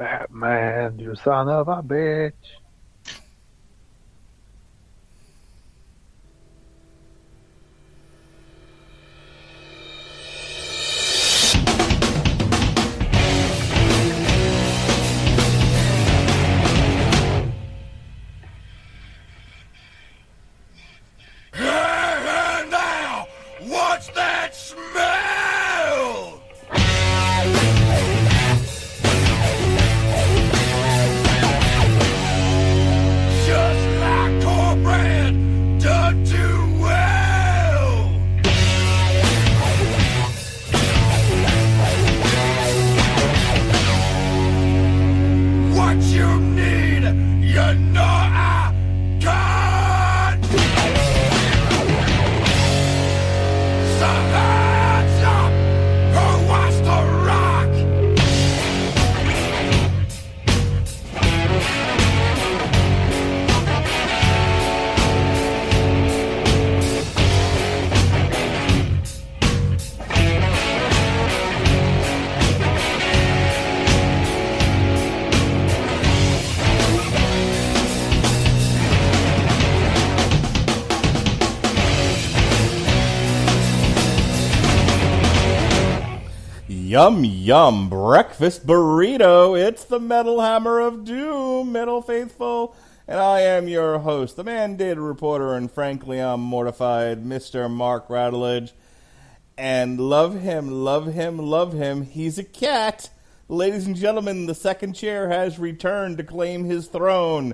Batman, you son of a bitch. Hey now! What's that smell? Just like cornbread done too well. What you need, you know I got. So hands up, who wants to rock? Yum, yum, breakfast burrito. It's the Metal Hammer of Doom, Metal Faithful. And I am your host, the mandated reporter, and frankly, I'm mortified, Mr. Mark Rattledge. And love him, love him, love him. He's a cat. Ladies and gentlemen, the second chair has returned to claim his throne.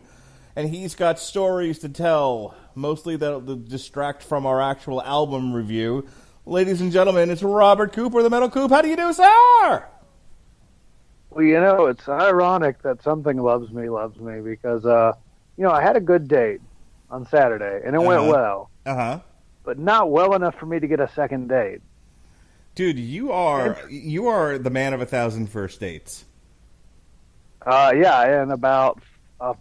And he's got stories to tell, mostly that'll distract from our actual album review. Ladies and gentlemen, it's Robert Cooper, the Metal Coop. How do you do, sir? Well, it's ironic that something loves me because, I had a good date on Saturday, and it went well. Uh-huh. But not well enough for me to get a second date. Dude, you are the man of 1,000 first dates. And about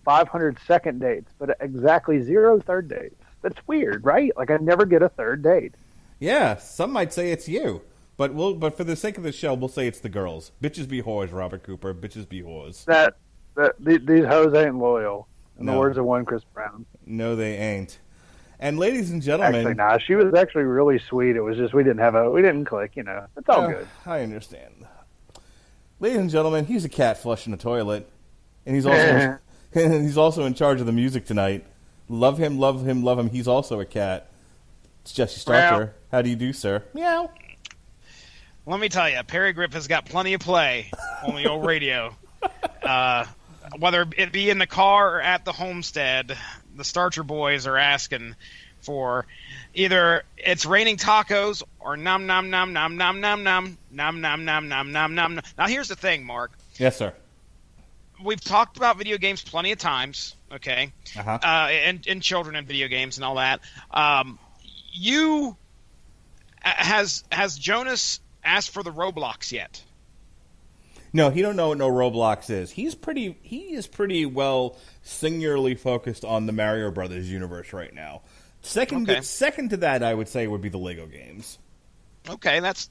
500 second dates, but exactly 0 third dates. That's weird, right? Like, I never get a third date. Yeah, some might say it's you, but for the sake of the show, we'll say it's the girls. Bitches be whores, Robert Cooper. Bitches be whores. These hoes ain't loyal. In the words of one Chris Brown. No, they ain't. And ladies and gentlemen, actually, nah, she was actually really sweet. It was just we didn't click. It's all good. I understand. Ladies and gentlemen, he's a cat flushing a toilet, and he's also in charge of the music tonight. Love him, love him, love him. He's also a cat. It's Jesse Starcher. Well, how do you do, sir? Meow. Let me tell you, Perry Grip has got plenty of play on the old radio. Whether it be in the car or at the homestead, the Starcher boys are asking for either it's raining tacos or nom nom nom nom nom nom nom nom nom nom nom nom nom. Now here's the thing, Mark. Yes, sir. We've talked about video games plenty of times, okay? Uh-huh. And children and video games and all that. Has Jonas asked for the Roblox yet? No, he don't know what no Roblox is. He is pretty well singularly focused on the Mario Brothers universe right now. Second to that, I would say, would be the Lego games. Okay, that's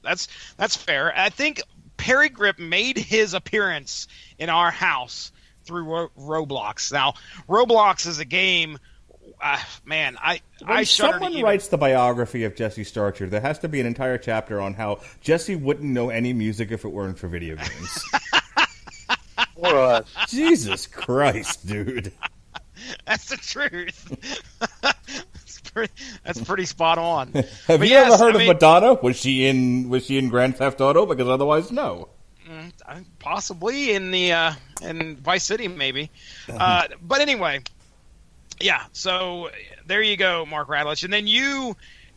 fair. I think Perry Grip made his appearance in our house through Roblox. Now, Roblox is a game. Man, when someone writes the biography of Jesse Starcher, there has to be an entire chapter on how Jesse wouldn't know any music if it weren't for video games. Jesus Christ, dude. That's the truth. That's pretty spot on. Have you ever heard of Madonna? Was she in Grand Theft Auto? Because otherwise, no. Possibly in Vice City, maybe. But anyway. Yeah, so there you go, Mark Rattledge. And then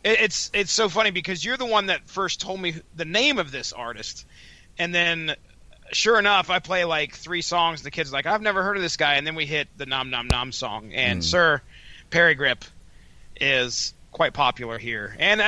it's so funny because you're the one that first told me the name of this artist. And then, sure enough, I play like 3 songs. And the kid's like, I've never heard of this guy. And then we hit the Nom Nom Nom song. And Sir Perry Grip is quite popular here. And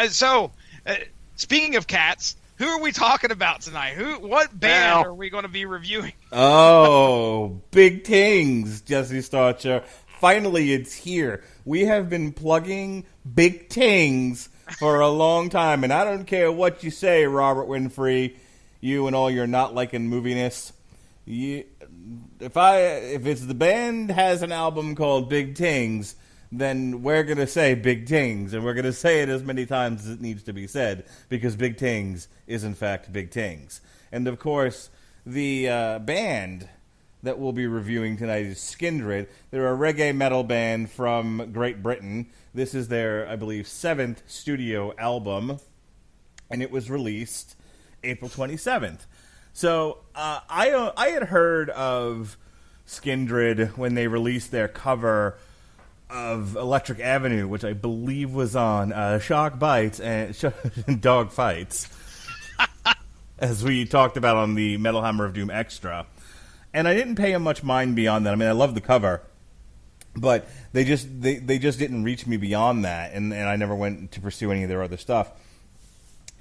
speaking of cats, who are we talking about tonight? What band are we going to be reviewing? Oh, Big Tings, Jesse Starcher. Finally, it's here. We have been plugging Big Tings for a long time, and I don't care what you say, Robert Winfrey, you and all your not liking moviness. if it's the band has an album called Big Tings, then we're gonna say Big Tings, and we're gonna say it as many times as it needs to be said, because Big Tings is in fact Big Tings. And of course, the band that we'll be reviewing tonight is Skindred. They're a reggae metal band from Great Britain. This is their, I believe, 7th studio album, and it was released April 27th. So I had heard of Skindred when they released their cover of Electric Avenue, which I believe was on Shock Bites and Dog Fights, as we talked about on the Metal Hammer of Doom Extra. And I didn't pay him much mind beyond that. I mean, I love the cover, but they just didn't reach me beyond that, and I never went to pursue any of their other stuff.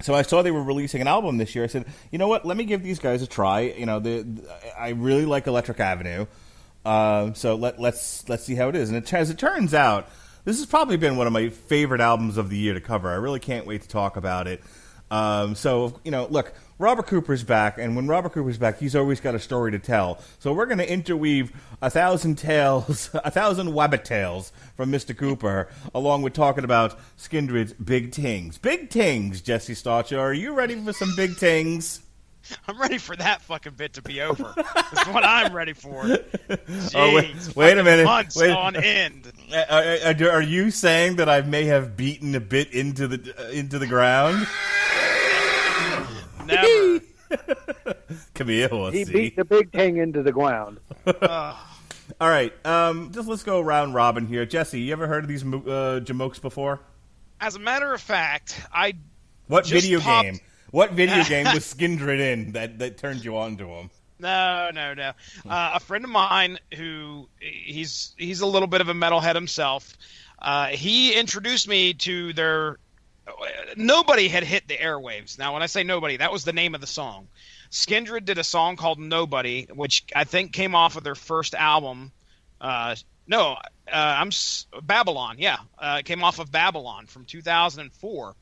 So I saw they were releasing an album this year. I said, you know what? Let me give these guys a try. You know, I really like Electric Avenue, so let's see how it is. And as it turns out, this has probably been one of my favorite albums of the year to cover. I really can't wait to talk about it. So, you know, look, Robert Cooper's back, and when Robert Cooper's back, he's always got a story to tell. So we're going to interweave 1,000 wabbit tales from Mr. Cooper, along with talking about Skindred's Big Tings. Big Tings, Jesse Starcher. Are you ready for some Big Tings? I'm ready for that fucking bit to be over. That's what I'm ready for. Jeez, oh, wait a minute. Months on end. Are you saying that I may have beaten a bit into the ground? Never. Come here, horsey. He beat the Big Ting into the ground. All right, just let's go round robin here. Jesse, you ever heard of these jamokes before? As a matter of fact, What video game was Skindred in that turned you on to him? No. A friend of mine who he's a little bit of a metalhead himself. He introduced me to their. Nobody had hit the airwaves. Now, when I say nobody, that was the name of the song. Skindred did a song called Nobody, which I think came off of their first album. Babylon. Yeah, it came off of Babylon from 2004.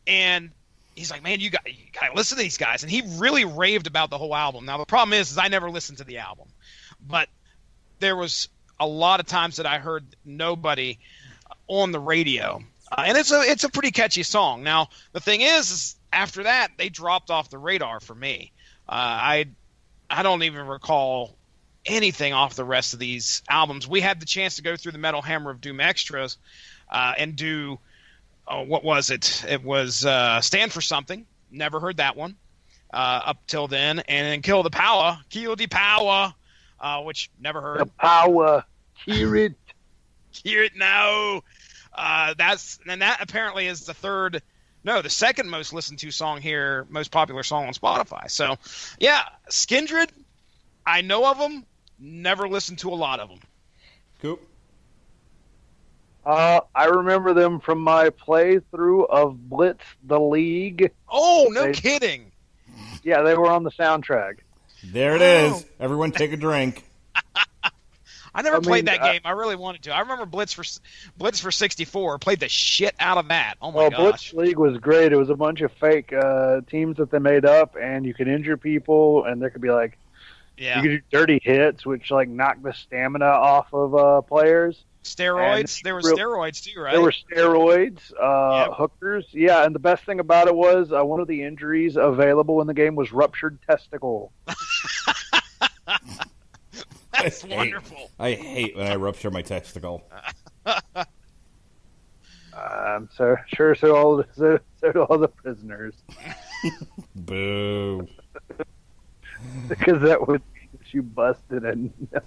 And he's like, man, you got to listen to these guys. And he really raved about the whole album. Now, the problem is I never listened to the album. But there was a lot of times that I heard Nobody on the radio. And it's a pretty catchy song. Now, the thing is after that, they dropped off the radar for me. I don't even recall anything off the rest of these albums. We had the chance to go through the Metal Hammer of Doom extras and do what was it? It was Stand for Something. Never heard that one up till then. And then Kill the Power, which never heard. The power, hear it. Hear it now. That apparently is the second most listened to song here, most popular song on Spotify. So, yeah, Skindred, I know of them, never listened to a lot of them. Cool. I remember them from my playthrough of Blitz the League. Oh, no kidding. Yeah, they were on the soundtrack. There it is. Everyone take a drink. I never played that game. I really wanted to. I remember Blitz for 64. Played the shit out of that. Oh my gosh. Blitz League was great. It was a bunch of fake teams that they made up, and you could injure people, and there could be you could do dirty hits, which knock the stamina off of players. Steroids. There were steroids too, right? There were steroids, Yep. hookers. Yeah, and the best thing about it was one of the injuries available in the game was ruptured testicle. That's wonderful. I hate when I rupture my testicle. So do all the prisoners. Boo. Because that would mean that you busted a nut.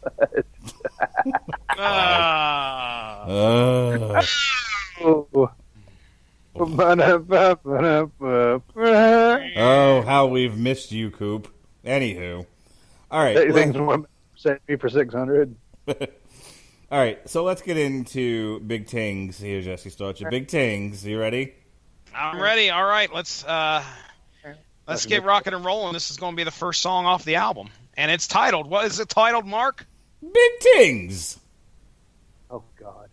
Oh, how we've missed you, Coop. Anywho. All right. Thanks for setting me for 600. All right, so let's get into Big Tings here, Jesse Starcher. Big Tings, you ready? I'm ready. All right, let's get rocking and rolling. This is going to be the first song off the album, and it's titled. What is it titled, Mark? Big Tings. Oh God.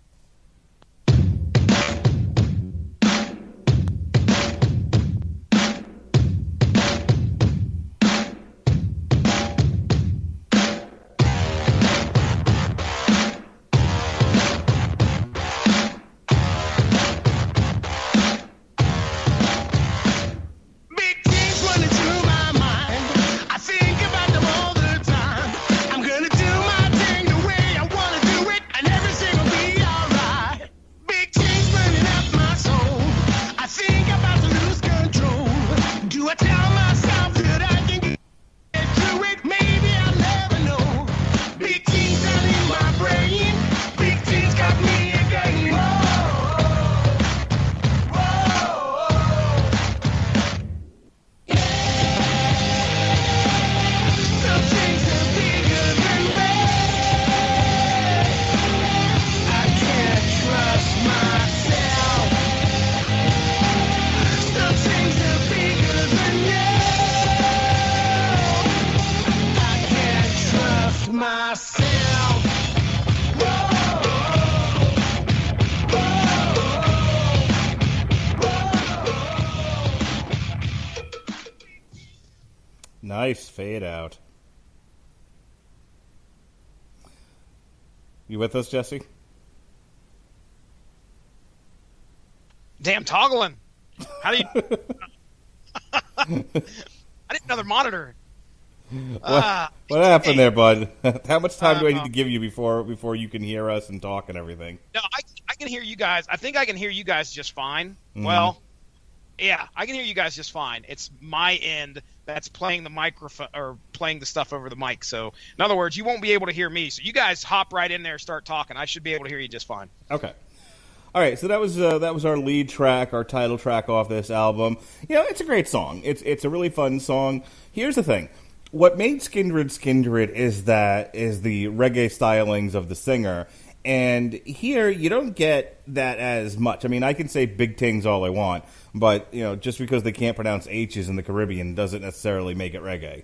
myself. Nice fade out. You with us, Jesse? Damn toggling. How do you? I need another monitor. What happened there, bud? How much time do I need to give you before you can hear us and talk and everything? No, I can hear you guys. I think I can hear you guys just fine. Mm-hmm. Well, yeah, I can hear you guys just fine. It's my end that's playing the microphone or playing the stuff over the mic. So, in other words, you won't be able to hear me. So you guys hop right in there, start talking. I should be able to hear you just fine. Okay. All right, so that was our lead track, our title track off this album. You know, it's a great song. It's a really fun song. Here's the thing. What made Skindred is the reggae stylings of the singer. And here, you don't get that as much. I mean, I can say big tings all I want, but, you know, just because they can't pronounce H's in the Caribbean doesn't necessarily make it reggae.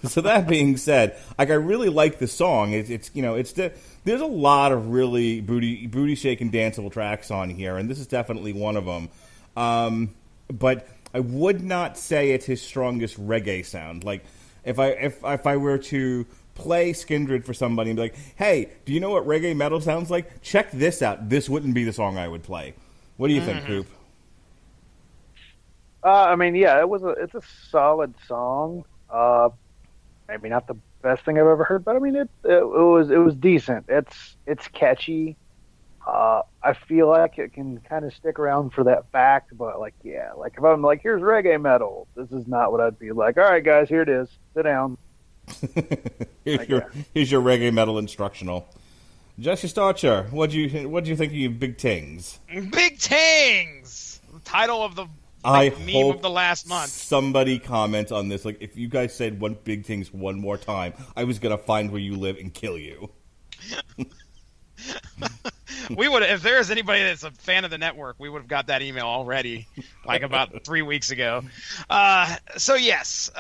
So that being said, like, I really like the song. There's a lot of really booty shaking danceable tracks on here, and this is definitely one of them. But I would not say it's his strongest reggae sound. Like, if I were to play Skindred for somebody and be like, hey, do you know what reggae metal sounds like? Check this out. This wouldn't be the song I would play. What do you think, Coop? I mean, yeah, it's a solid song. Maybe not the best thing I've ever heard, but I mean, it was decent. It's catchy. I feel like it can kind of stick around for that fact, but like, yeah, like if I'm like, here's reggae metal, this is not what I'd be like. All right, guys, here it is. Sit down. Here's your reggae metal instructional. Jesse Starcher, what do you think of you Big Tings? Big Tings, the title of the meme of the last month. Somebody comment on this. Like, if you guys said one Big Tings one more time, I was gonna find where you live and kill you. We would, if there's anybody that's a fan of the network, we would have got that email already, like about 3 weeks ago. So yes,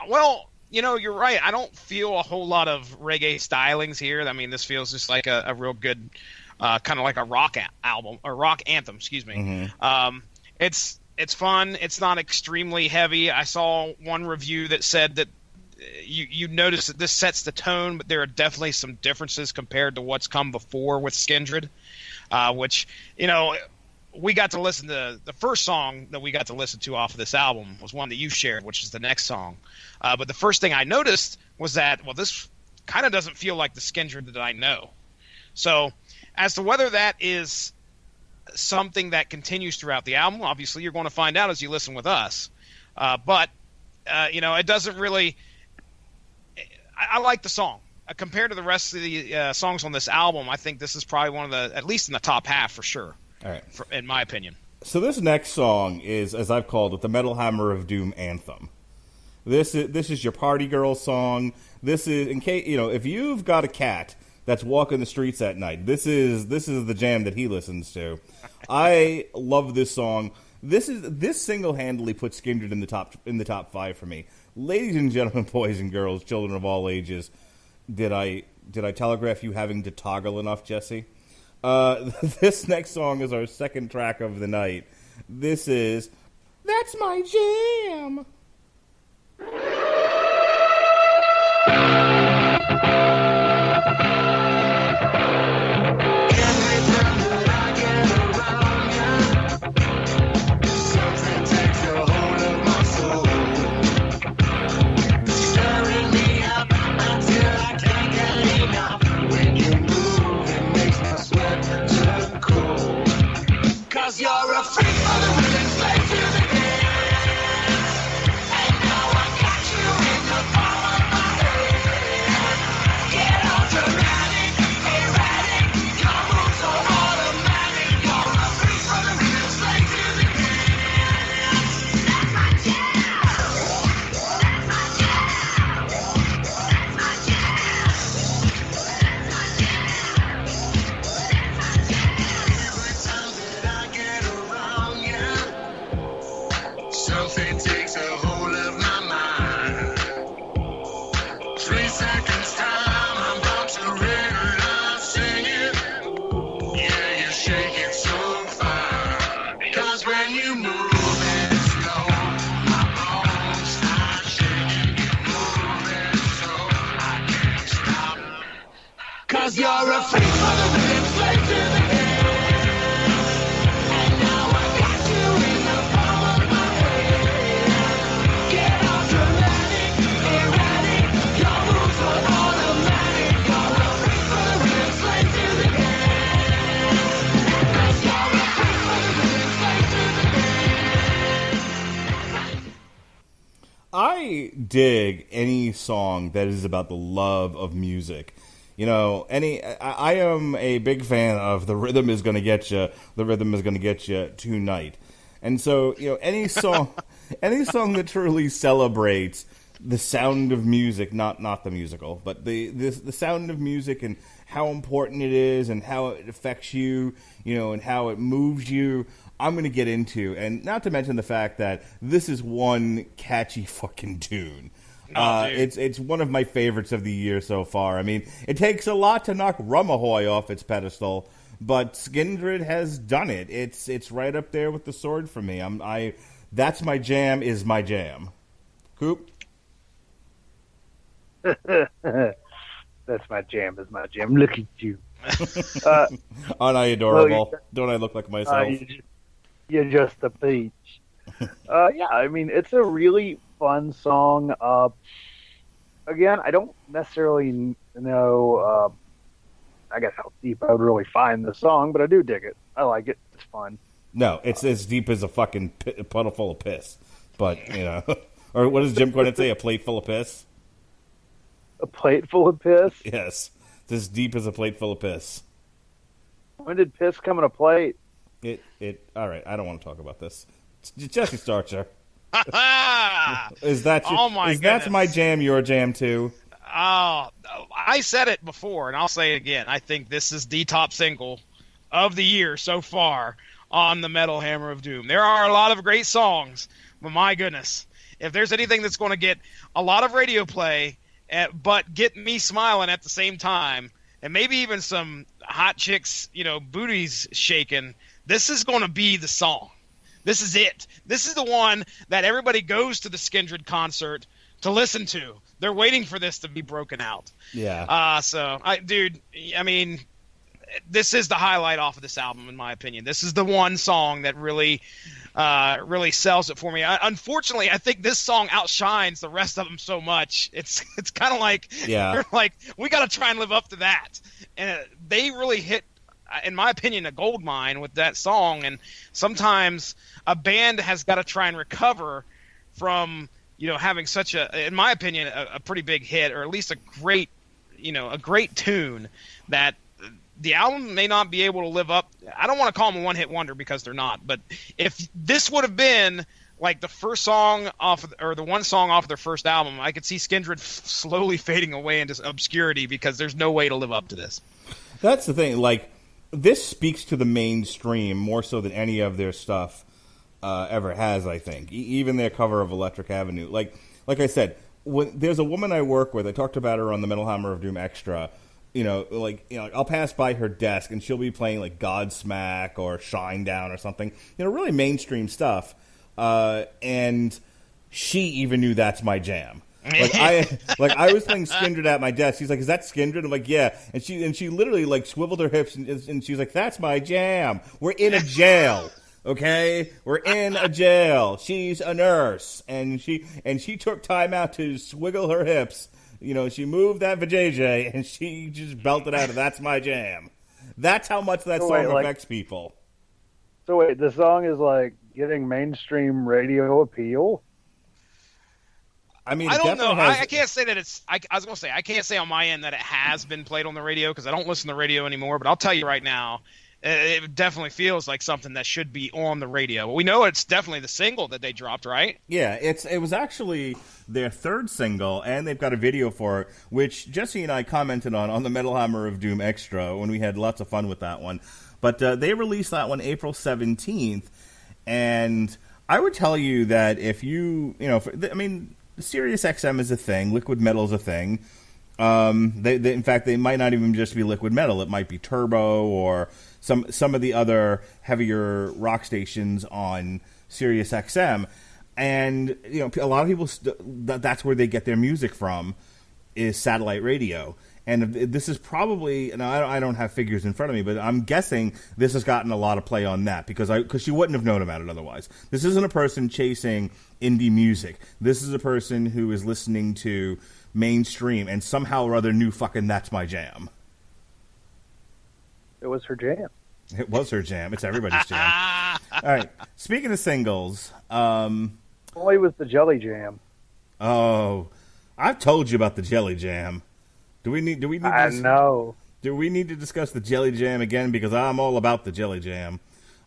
well, you know, you're right. I don't feel a whole lot of reggae stylings here. I mean, this feels just like a real good, kind of like a rock album or rock anthem. Excuse me. Mm-hmm. It's fun. It's not extremely heavy. I saw one review that said that you notice that this sets the tone, but there are definitely some differences compared to what's come before with Skindred, which, you know, we got to listen to the first song that we got to listen to off of this album was one that you shared, which is the next song. But the first thing I noticed was that, well, this kind of doesn't feel like the Skindred that I know. So as to whether that is something that continues throughout the album, obviously you're going to find out as you listen with us. But you know, it doesn't really. I like the song compared to the rest of the songs on this album. I think this is probably one of the, at least in the top half for sure. All right, in my opinion. So this next song is, as I've called it, the Metal Hammer of Doom anthem. This is your party girl song. This is, in case, you know, if you've got a cat that's walking the streets at night, this is the jam that he listens to. I love this song. This single-handedly puts Skindred in the top 5 for me. Ladies and gentlemen, boys and girls, children of all ages, did I telegraph you having to toggle enough, Jesse? This next song is our second track of the night. This is That's My Jam. You're a freak of the rhythm, slave to the dance. 'Cause you're a freak for the rhythm, slave to the game. And now I got you in the palm of my hand. Get all dramatic, erratic. Your moves were automatic. You're a freak for the rhythm, slave to the game. 'Cause you're a freak for the rhythm, slave to the game. I dig any song that is about the love of music. You know, I am a big fan of "The Rhythm Is Gonna Get You." The rhythm is gonna get you tonight, and so any song, any song that truly celebrates the sound of music, not the musical, but the sound of music and how important it is and how it affects you, and how it moves you. I'm going to get into, and not to mention the fact that this is one catchy fucking tune. It's one of my favorites of the year so far. I mean, it takes a lot to knock Rumahoy off its pedestal, but Skindred has done it. It's right up there with the sword for me. That's my jam. Is my jam. Coop. That's my jam. Is my jam. Look at you. Aren't I adorable? Don't I look like myself? You're just a peach. Yeah, I mean, it's a really fun song. Again, I don't necessarily know, I guess, how deep I would really find the song, but I do dig it. I like it. It's fun. No, it's as deep as a fucking puddle full of piss. But, or what does Jim Cornette say, a plate full of piss? A plate full of piss? Yes. It's as deep as a plate full of piss. When did piss come in a plate? All right, I don't want to talk about this. Jesse Starcher. Is that oh my that's my jam, your jam too? Oh, I said it before, and I'll say it again. I think this is the top single of the year so far on the Metal Hammer of Doom. There are a lot of great songs, but my goodness, if there's anything that's going to get a lot of radio play, but get me smiling at the same time, and maybe even some hot chicks, booties shaking, this is going to be the song. This is it. This is the one that everybody goes to the Skindred concert to listen to. They're waiting for this to be broken out. Yeah. This is the highlight off of this album, in my opinion. This is the one song that really sells it for me. Unfortunately, I think this song outshines the rest of them so much. It's kind of like, you're like, we got to try and live up to that. And they really hit, in my opinion, a gold mine with that song. And sometimes a band has got to try and recover from, having such in my opinion, a pretty big hit, or at least a great tune that the album may not be able to live up. I don't want to call them a one-hit wonder because they're not. But if this would have been like the first song or the one song off of their first album, I could see Skindred slowly fading away into obscurity because there's no way to live up to this. That's the thing. Like, this speaks to the mainstream more so than any of their stuff ever has, I think. Even their cover of Electric Avenue. Like I said, when there's a woman I work with, I talked about her on the Metal Hammer of Doom Extra. I'll pass by her desk and she'll be playing like Godsmack or Shinedown or something. Really mainstream stuff. And she even knew that's my jam. I was playing Skindred at my desk. She's like, "Is that Skindred?" I'm like, "Yeah." And she literally like swiveled her hips and she's like, "That's my jam. We're in a jail, okay? We're in a jail. She's a nurse, and she took time out to swiggle her hips. She moved that vajayjay and she just belted out of "That's my jam." That's how much that song affects people. So wait, the song is like getting mainstream radio appeal? I mean, I don't know. I can't say that it's. I was going to say I can't say on my end that it has been played on the radio because I don't listen to the radio anymore. But I'll tell you right now, it definitely feels like something that should be on the radio. But we know it's definitely the single that they dropped, right? Yeah, it was actually their third single, and they've got a video for it, which Jesse and I commented on the Metal Hammer of Doom Extra when we had lots of fun with that one. But they released that one April 17th, and I would tell you that if Sirius XM is a thing. Liquid Metal is a thing. In fact, they might not even just be Liquid Metal. It might be Turbo or some of the other heavier rock stations on Sirius XM. And a lot of people that's where they get their music from is satellite radio. And this is probably, and I don't have figures in front of me, but I'm guessing this has gotten a lot of play on that because she wouldn't have known about it otherwise. This isn't a person chasing indie music. This is a person who is listening to mainstream and somehow or other knew fucking That's My Jam. It was her jam. It was her jam. It's everybody's jam. All right. Speaking of singles, Only was the Jelly Jam. oh, I've told you about the Jelly Jam. Do we need I know. Do we need to discuss the Jelly Jam again? Because I'm all about the Jelly Jam.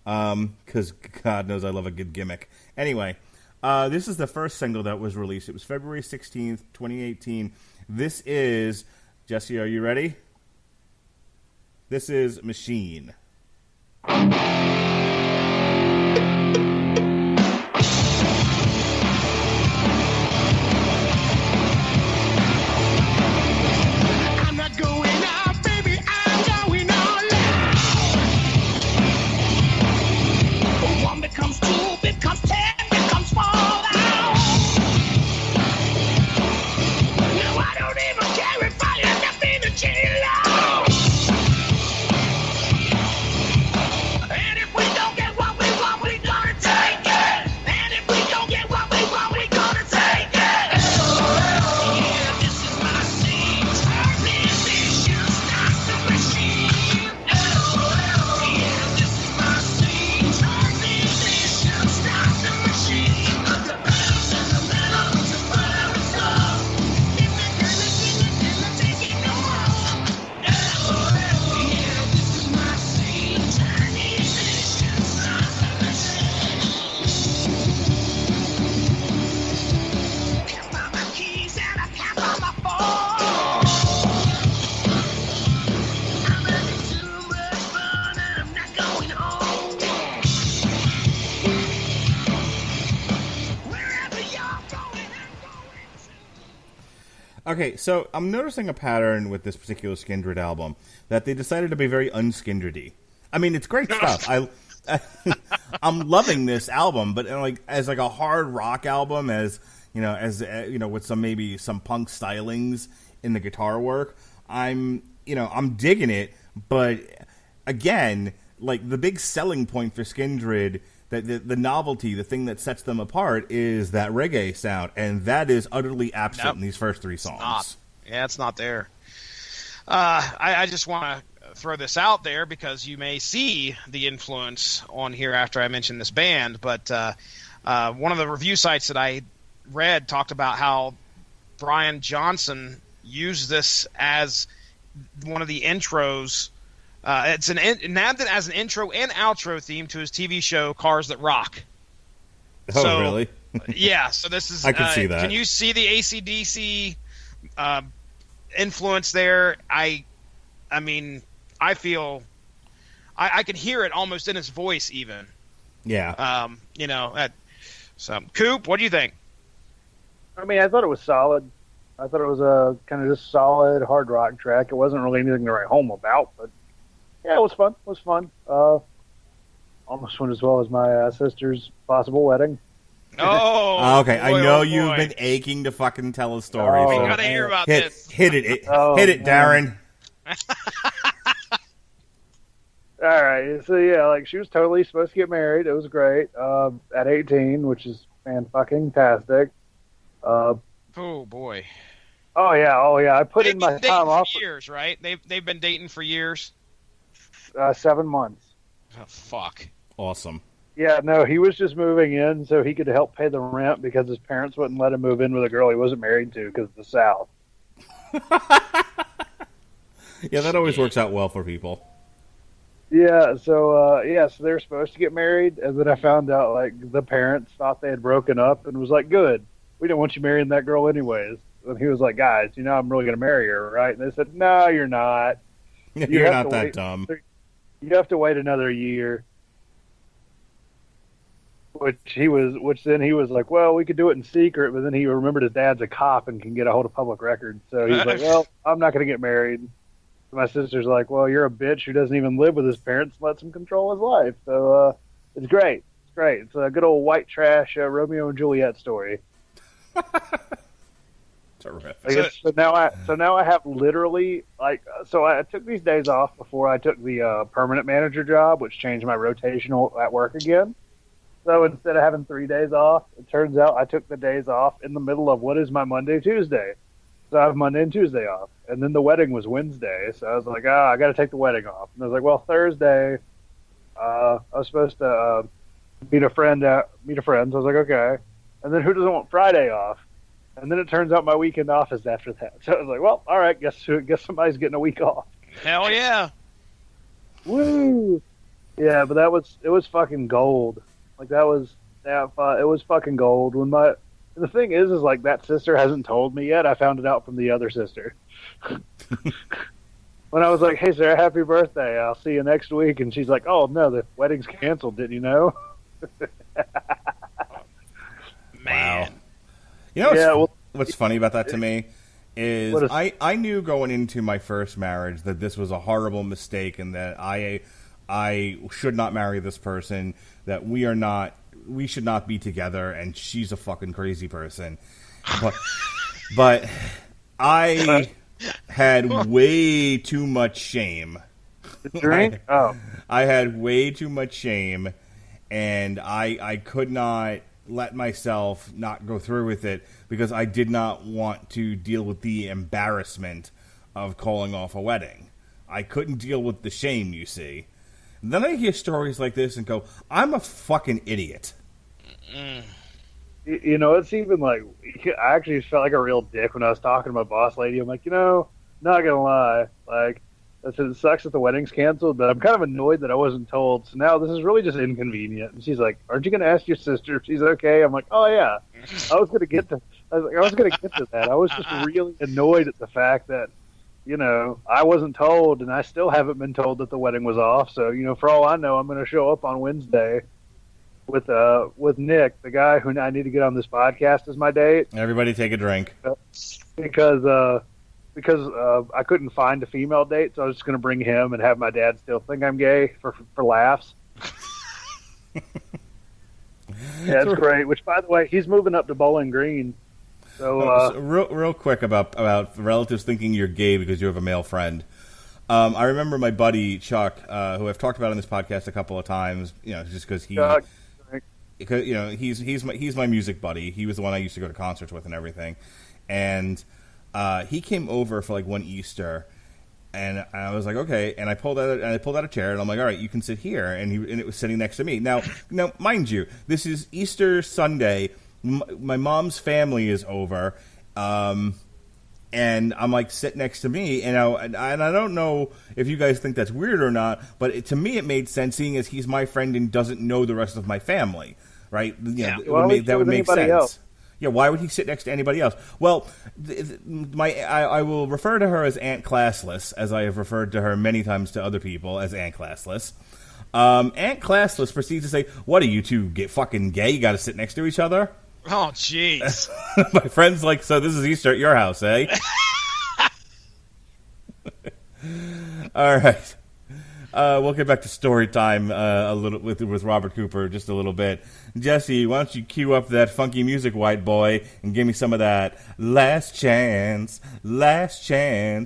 Because God knows I love a good gimmick. Anyway, this is the first single that was released. It was February 16th, 2018. This is, Jesse, are you ready? This is Machine. I'm not going out, baby, I'm going all out. One becomes two, becomes 10, becomes 4 out. Now I don't even care if I end up in a jail. And if we don't get what we want, we gonna take it. And if we don't get what we want, we gonna take it. Yeah, this is my scene. Transmissions, not the machine. Yeah, this is my scene. Transmissions, not the machine. The bells and the bells and whatever stuff. Give me, take it no more. Yeah, this is my scene. Transmissions, not the machine. Cap on my keys and a cap on my phone. I'm having too much fun and I'm not going home. Wherever you're going, I'm going too. Okay, so I'm noticing a pattern with this particular Skindred album that they decided to be very unskindredy. I mean, it's great stuff. I'm loving this album, but like as like a hard rock album, as with maybe some punk stylings in the guitar work, I'm digging it. But again, like the big selling point for Skindred, that the novelty, the thing that sets them apart, is that reggae sound, and that is utterly absent Nope. in these first three songs. Not. Yeah, it's not there. I just want to throw this out there because you may see the influence on here after I mention this band. But one of the review sites that I read talked about how Brian Johnson used this as one of the intros. It's nabbed it as an intro and outro theme to his TV show Cars That Rock. Oh, So- really? Yeah, so this is. I can see that. Can you see the AC/DC influence there? I mean, I feel I can hear it almost in his voice, even. Yeah. So, Coop, what do you think? I mean, I thought it was solid. I thought it was a kind of just solid hard rock track. It wasn't really anything to write home about, but yeah, it was fun. It was fun. Almost went as well as my sister's possible wedding. Oh, Okay, I boy, know oh, you've boy. been aching to fucking tell a story. Oh, We so gotta hear about hit, this. hit it, Oh, hit it, man. Darren. All right, so yeah, like she was totally supposed to get married. It was great at 18, which is fan-fucking-tastic. Oh boy. Oh yeah. I put They've in my been dating time for off years, right? They've been dating for years. 7 months. Oh, fuck. Awesome. Yeah, no, he was just moving in so he could help pay the rent because his parents wouldn't let him move in with a girl he wasn't married to because of the South. Yeah, that always works out well for people. Yeah, so so they were supposed to get married, and then I found out like the parents thought they had broken up and was like, "Good, we didn't want you marrying that girl anyways." And he was like, "Guys, I'm really gonna marry her, right?" And they said, "No, you're not. You're have not to that wait. dumb. You have to wait another year." Which then he was like, "Well, we could do it in secret," but then he remembered his dad's a cop and can get a hold of public records, so he's like, "Well, I'm not gonna get married." My sister's like, "Well, you're a bitch who doesn't even live with his parents, and lets him control his life." So it's great. It's great. It's a good old white trash Romeo and Juliet story. Terrific. Like so now I have literally so I took these days off before I took the permanent manager job, which changed my rotational at work again. So instead of having 3 days off, it turns out I took the days off in the middle of what is my Monday, Tuesday. So I have Monday and Tuesday off. And then the wedding was Wednesday. So I was like, I got to take the wedding off. And I was like, well, Thursday, I was supposed to meet a friend. So I was like, okay. And then who doesn't want Friday off? And then it turns out my weekend off is after that. So I was like, well, all right, guess somebody's getting a week off. Hell yeah. Woo! Yeah, but it was fucking gold. Like it was fucking gold. The thing is like that sister hasn't told me yet. I found it out from the other sister. When I was like, hey Sarah, happy birthday. I'll see you next week. And she's like, oh no, the wedding's canceled. Didn't you know? Man. Wow. You know what's funny about that to me is I knew going into my first marriage that this was a horrible mistake and that I should not marry this person, that we should not be together, and she's a fucking crazy person. But I had way too much shame. Drink? I had way too much shame, and I could not let myself not go through with it because I did not want to deal with the embarrassment of calling off a wedding. I couldn't deal with the shame, you see. And then I hear stories like this and go, I'm a fucking idiot. You know, it's even like, I actually felt like a real dick when I was talking to my boss lady. I'm like, not gonna lie, like, I said, it sucks that the wedding's canceled, but I'm kind of annoyed that I wasn't told. So now this is really just inconvenient. And she's like, aren't you going to ask your sister if she's okay? I'm like, oh yeah. I was going to get to that. I was just really annoyed at the fact that, I wasn't told, and I still haven't been told that the wedding was off. So, for all I know, I'm going to show up on Wednesday with Nick, the guy who I need to get on this podcast as my date. Everybody take a drink. Because I couldn't find a female date, so I was just going to bring him and have my dad still think I'm gay for laughs. Yeah, it's great. Which, by the way, he's moving up to Bowling Green. So, real quick about relatives thinking you're gay because you have a male friend. I remember my buddy Chuck, who I've talked about on this podcast a couple of times. Just because he's my music buddy. He was the one I used to go to concerts with and everything, and. He came over for like one Easter, and I was like, okay. And I pulled out a chair, and I'm like, all right, you can sit here. And it was sitting next to me. Now, mind you, this is Easter Sunday. My mom's family is over, and I'm like, sit next to me. And I don't know if you guys think that's weird or not, but to me, it made sense, seeing as he's my friend and doesn't know the rest of my family, right? That would make sense. Else. Yeah, why would he sit next to anybody else? Well, I will refer to her as Aunt Classless, as I have referred to her many times to other people as Aunt Classless. Aunt Classless proceeds to say, what are you two, get fucking gay? You got to sit next to each other? Oh, jeez. My friend's like, so this is Easter at your house, eh? All right. We'll get back to story time a little with Robert Cooper just a little bit. Jesse, why don't you cue up that funky music, white boy, and give me some of that last chance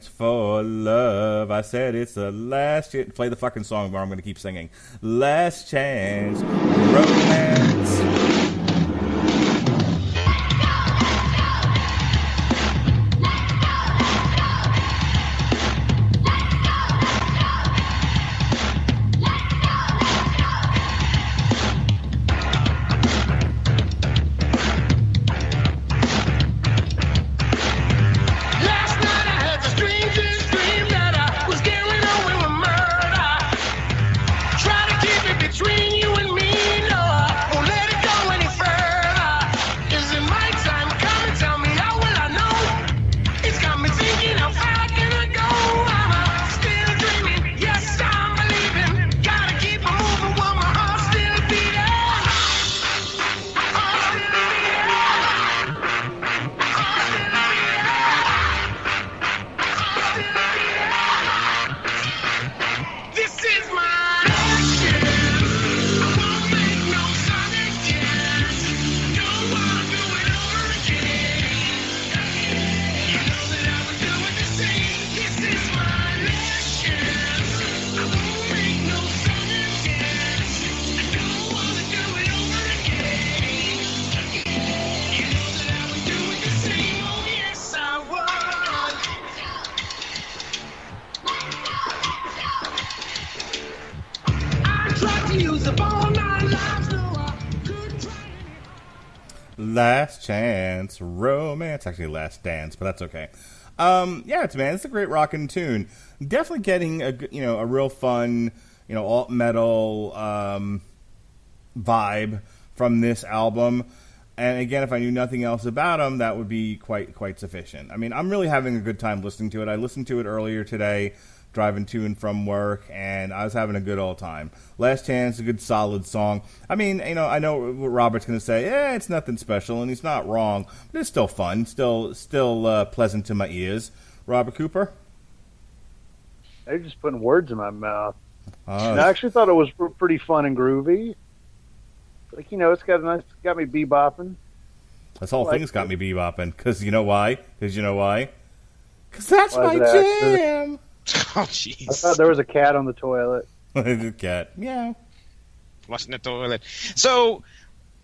for love. I said it's the last chance. Play the fucking song, or I'm going to keep singing. Last chance, romance. Between you and me, no, won't let it go. Last Chance Romance. Actually, Last Dance, but that's okay. Yeah, it's a great rockin' tune. Definitely getting a real fun, alt metal vibe from this album. And again, if I knew nothing else about them, that would be quite sufficient. I mean, I'm really having a good time listening to it. I listened to it earlier today, driving to and from work, and I was having a good old time. Last Chance, a good solid song. I mean, I know what Robert's going to say. It's nothing special, and he's not wrong, but it's still fun, still pleasant to my ears. Robert Cooper? They're just putting words in my mouth. I actually thought it was pretty fun and groovy. Like, it's got me bebopping. This whole thing's got me bebopping. Because you know why? Because that's Why my is it jam. Oh, jeez. I thought there was a cat on the toilet. The cat. Yeah. Flushing the toilet. So,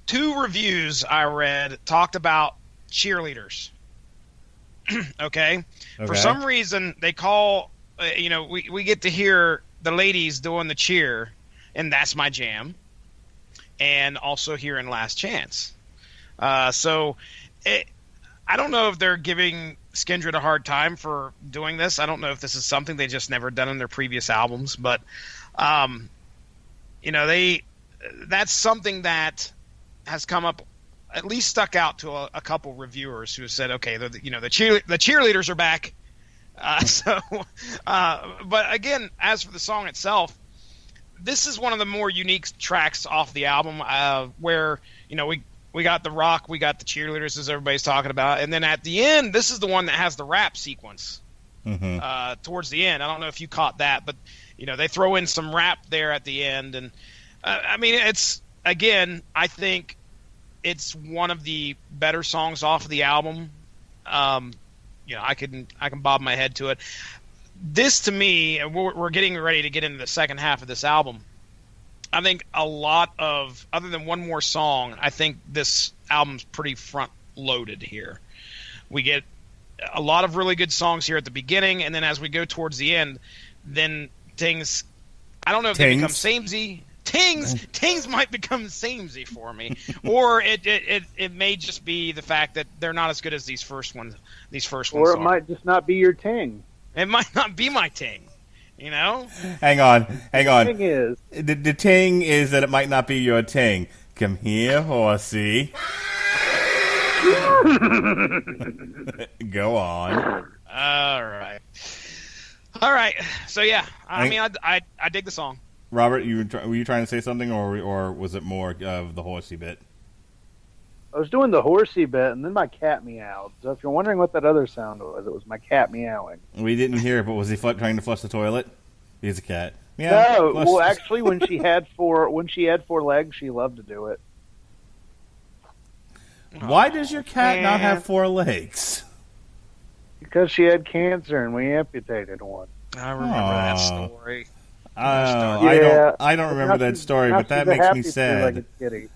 2 reviews I read talked about cheerleaders. Okay? For some reason, they call, we get to hear the ladies doing the cheer, and that's my jam. And also here in Last Chance. I don't know if they're giving Skindred a hard time for doing this. I don't know if this is something they just never done in their previous albums, but that's something that has come up, at least stuck out to a couple reviewers who have said, okay, the cheerleaders are back. But again, as for the song itself, this is one of the more unique tracks off the album, where we got the rock, we got the cheerleaders, as everybody's talking about, and then at the end, this is the one that has the rap sequence towards the end. I don't know if you caught that, but they throw in some rap there at the end, and I mean, it's, again, I think it's one of the better songs off of the album. I can bob my head to it. This, to me, we're getting ready to get into the second half of this album. I think a lot of, other than one more song, I think this album's pretty front-loaded here. We get a lot of really good songs here at the beginning, and then as we go towards the end, then Tings, I don't know if they become samey. Tings might become samey for me, or it may just be the fact that they're not as good as these first ones. Or it might just not be your ting. It might not be my ting, Hang on. The thing is, the ting is that it might not be your ting. Come here, horsey. Go on. All right. So yeah, I mean, I dig the song. Robert, were you trying to say something, or was it more of the horsey bit? I was doing the horsey bit, and then my cat meowed. So if you're wondering what that other sound was, it was my cat meowing. We didn't hear it, but was he trying to flush the toilet? He's a cat. No, well, actually, when she had four legs, she loved to do it. Why does your cat not have 4 legs? Because she had cancer, and we amputated one. I remember that story. I don't remember that story, but that makes me sad. Kitty.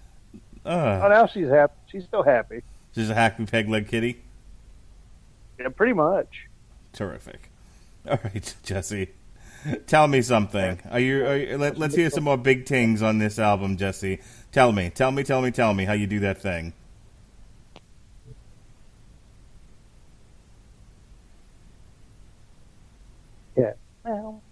Now she's happy. She's still happy. She's a happy peg-leg kitty? Yeah, pretty much. Terrific. All right, Jesse. Tell me something. Let's hear some more big tings on this album, Jesse. Tell me how you do that thing. Yeah. Well.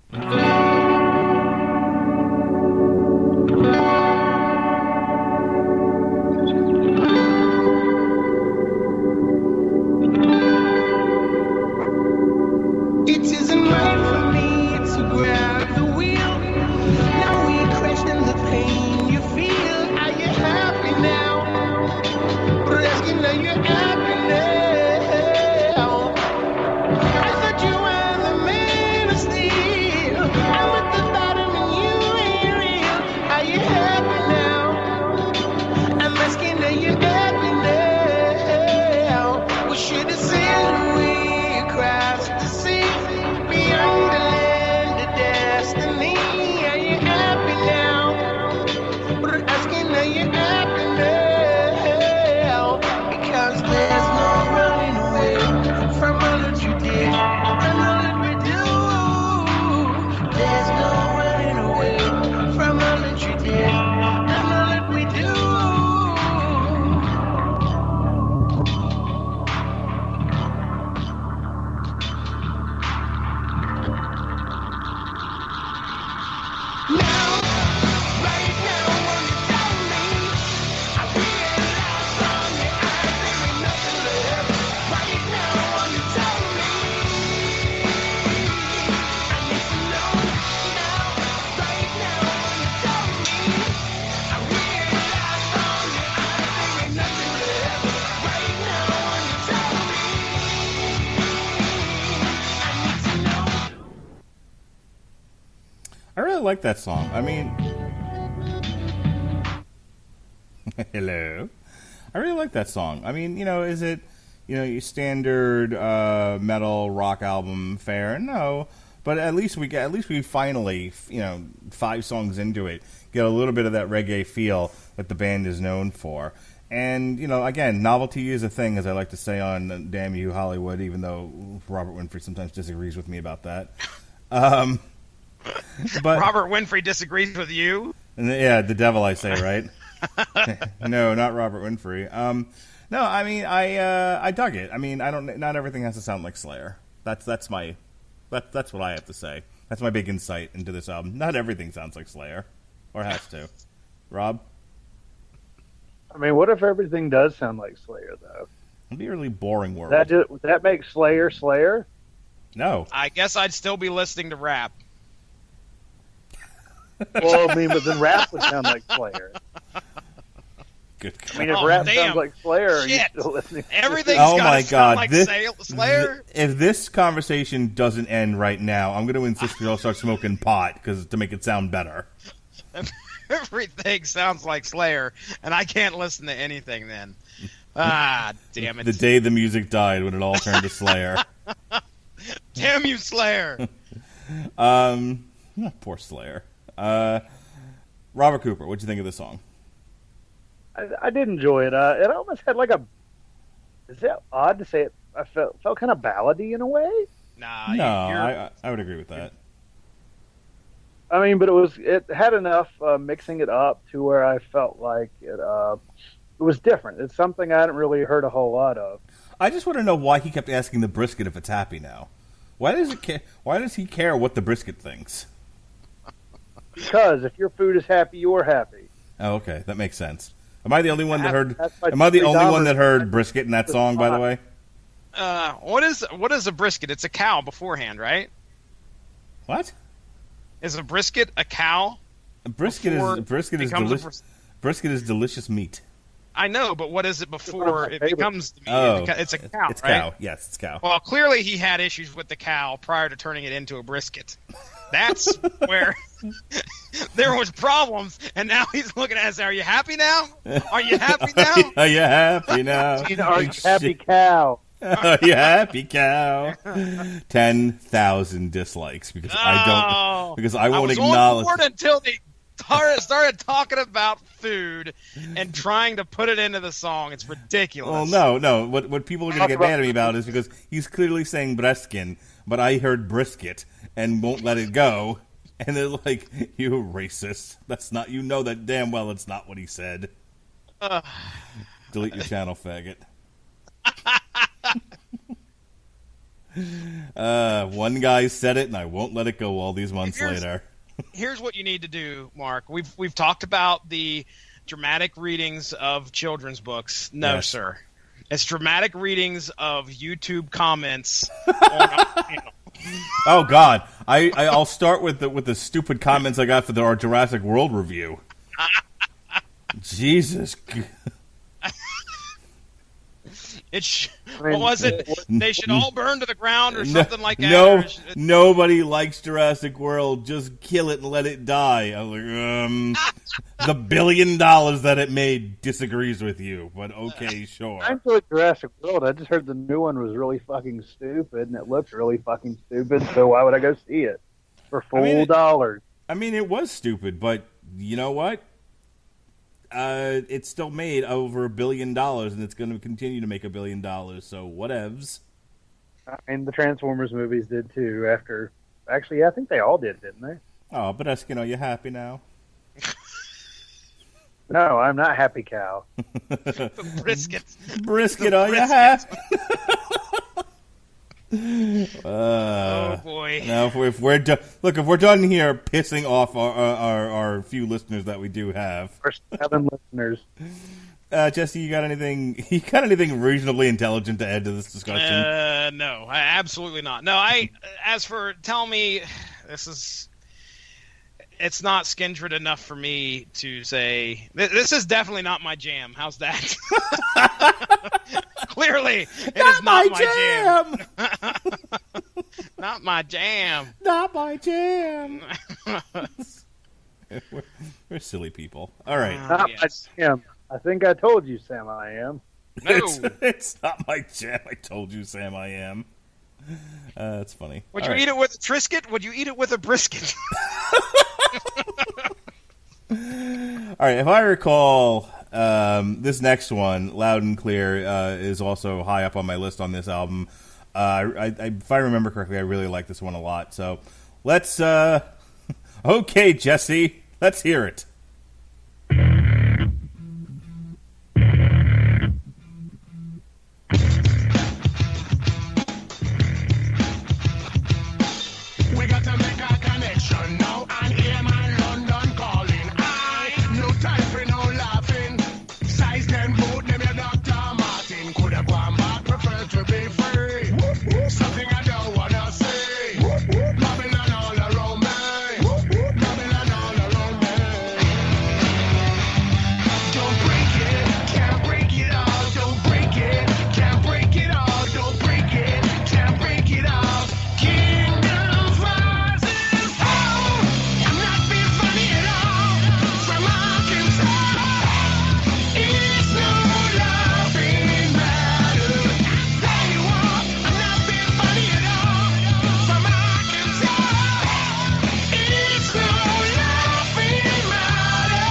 It isn't right for me to grab the wheel. Now we question the pain you feel. Are you happy now? like that song. I mean, hello. I really like that song. I mean, is it, your standard metal rock album fare? No, but at least we finally, 5 songs into it, get a little bit of that reggae feel that the band is known for. And, again, novelty is a thing, as I like to say on Damn You Hollywood, even though Robert Winfrey sometimes disagrees with me about that. But Robert Winfrey disagrees with you? Yeah, the devil, I say, right? No, not Robert Winfrey. No, I mean, I dug it. I mean, not everything has to sound like Slayer. That's what I have to say. That's my big insight into this album. Not everything sounds like Slayer, or has to. Rob? I mean, what if everything does sound like Slayer, though? It'd be a really boring world. Would that make Slayer Slayer? No. I guess I'd still be listening to rap. Well, I mean, but then rap would sound like Slayer. Good God. I mean, if rap damn. sounds like Slayer, are you Shit. still listening? Everything's Oh gotta my sound God! like Slayer. If this conversation doesn't end right now, I'm going to insist we all start smoking pot to make it sound better. Everything sounds like Slayer, and I can't listen to anything then. Ah, damn it. The day the music died when it all turned to Slayer. Damn you, Slayer. Poor Slayer. Robert Cooper, what'd you think of this song? I did enjoy it. It almost had like a. Is that odd to say it? I felt kind of ballady in a way. Nah, No, I would agree with that. I mean, but it had enough mixing it up to where I felt like it was different. It's something I hadn't really heard a whole lot of. I just want to know why he kept asking the brisket if it's happy now. Why does he care what the brisket thinks? Because if your food is happy, you're happy. Oh, okay, that makes sense. Am I the only one that heard? That's my Am I the Jeffrey only one Dahmer- that heard brisket in that song? By the way, what is a brisket? It's a cow beforehand, right? what? Is a brisket a cow? Brisket Before is becomes a delicious. Brisket is delicious meat. I know, but what is it one before of my it favorites. becomes the meat? Oh, It's a cow, It's right? cow. Yes, it's cow. Well, clearly he had issues with the cow prior to turning it into a brisket. That's where there was problems, and now he's looking at us. Are you happy now? Are you happy now? Are you happy now? Are you happy cow? Are you happy cow? 10,000 dislikes because I won't was acknowledge. on board until they started talking about food and trying to put it into the song. It's ridiculous. Well, no. What people are going to get mad at me about is because he's clearly saying breskin, but I heard brisket and won't let it go. And they're like, "You racist! That's not. You know that damn well it's not what he said." Delete your channel, faggot. One guy said it, and I won't let it go all these months later. Here's what you need to do, Mark. We've talked about the dramatic readings of children's books. No, Yes. sir. It's dramatic readings of YouTube comments on our channel. Oh God, I'll start with the stupid comments I got for our Jurassic World review. Jesus. What was it? They should all burn to the ground or something like that. No, Or nobody likes Jurassic World. Just kill it and let it die. I was like, the $1 billion that it made disagrees with you, but okay, sure. I enjoyed Jurassic World. I just heard the new one was really fucking stupid, and it looked really fucking stupid. So why would I go see it for full dollars? I mean, it was stupid, but you know what? It still made over $1 billion, and it's going to continue to make $1 billion. So whatevs. And the Transformers movies did too. Actually, I think they all did, didn't they? Oh, but Eskin, are you happy now? No, I'm not happy cow. the briskets. Brisket, The are you briskets. happy? Oh boy! Now, if we're if we're done here pissing off our few listeners that we do have, Our 7 listeners. Jesse, you got anything? You got anything reasonably intelligent to add to this discussion? No, absolutely not. No, as for tell me, it's not Skindred enough for me to say this is definitely not my jam. How's that? Clearly, it is not my jam. Not my jam. Not my jam. We're silly people. All right. Not yes. my jam. I think I told you, Sam, I am. No. It's not my jam. I told you, Sam, I am. That's funny. Would All you right. eat it with a Trisket? Would you eat it with a brisket? All right, if I recall, this next one, Loud and Clear, is also high up on my list on this album. If I remember correctly, I really like this one a lot. So let's, okay, Jesse, let's hear it. We got to make a connection now and hear my London calling. I no time for no laughing. Size them boot them your Dr. Martin. Could have gone back, prefer to be free. Something I don't wanna say. Babylon all around me. Babylon all around me. Don't break it, can't break it all. Don't break it, can't break it all. Don't break it, can't break it all. Kingdoms rising fall. I'm not being funny at all. From Arkansas, it's no laughing matter. There you are. I'm not being funny at all. From Arkansas, it's no laughing matter.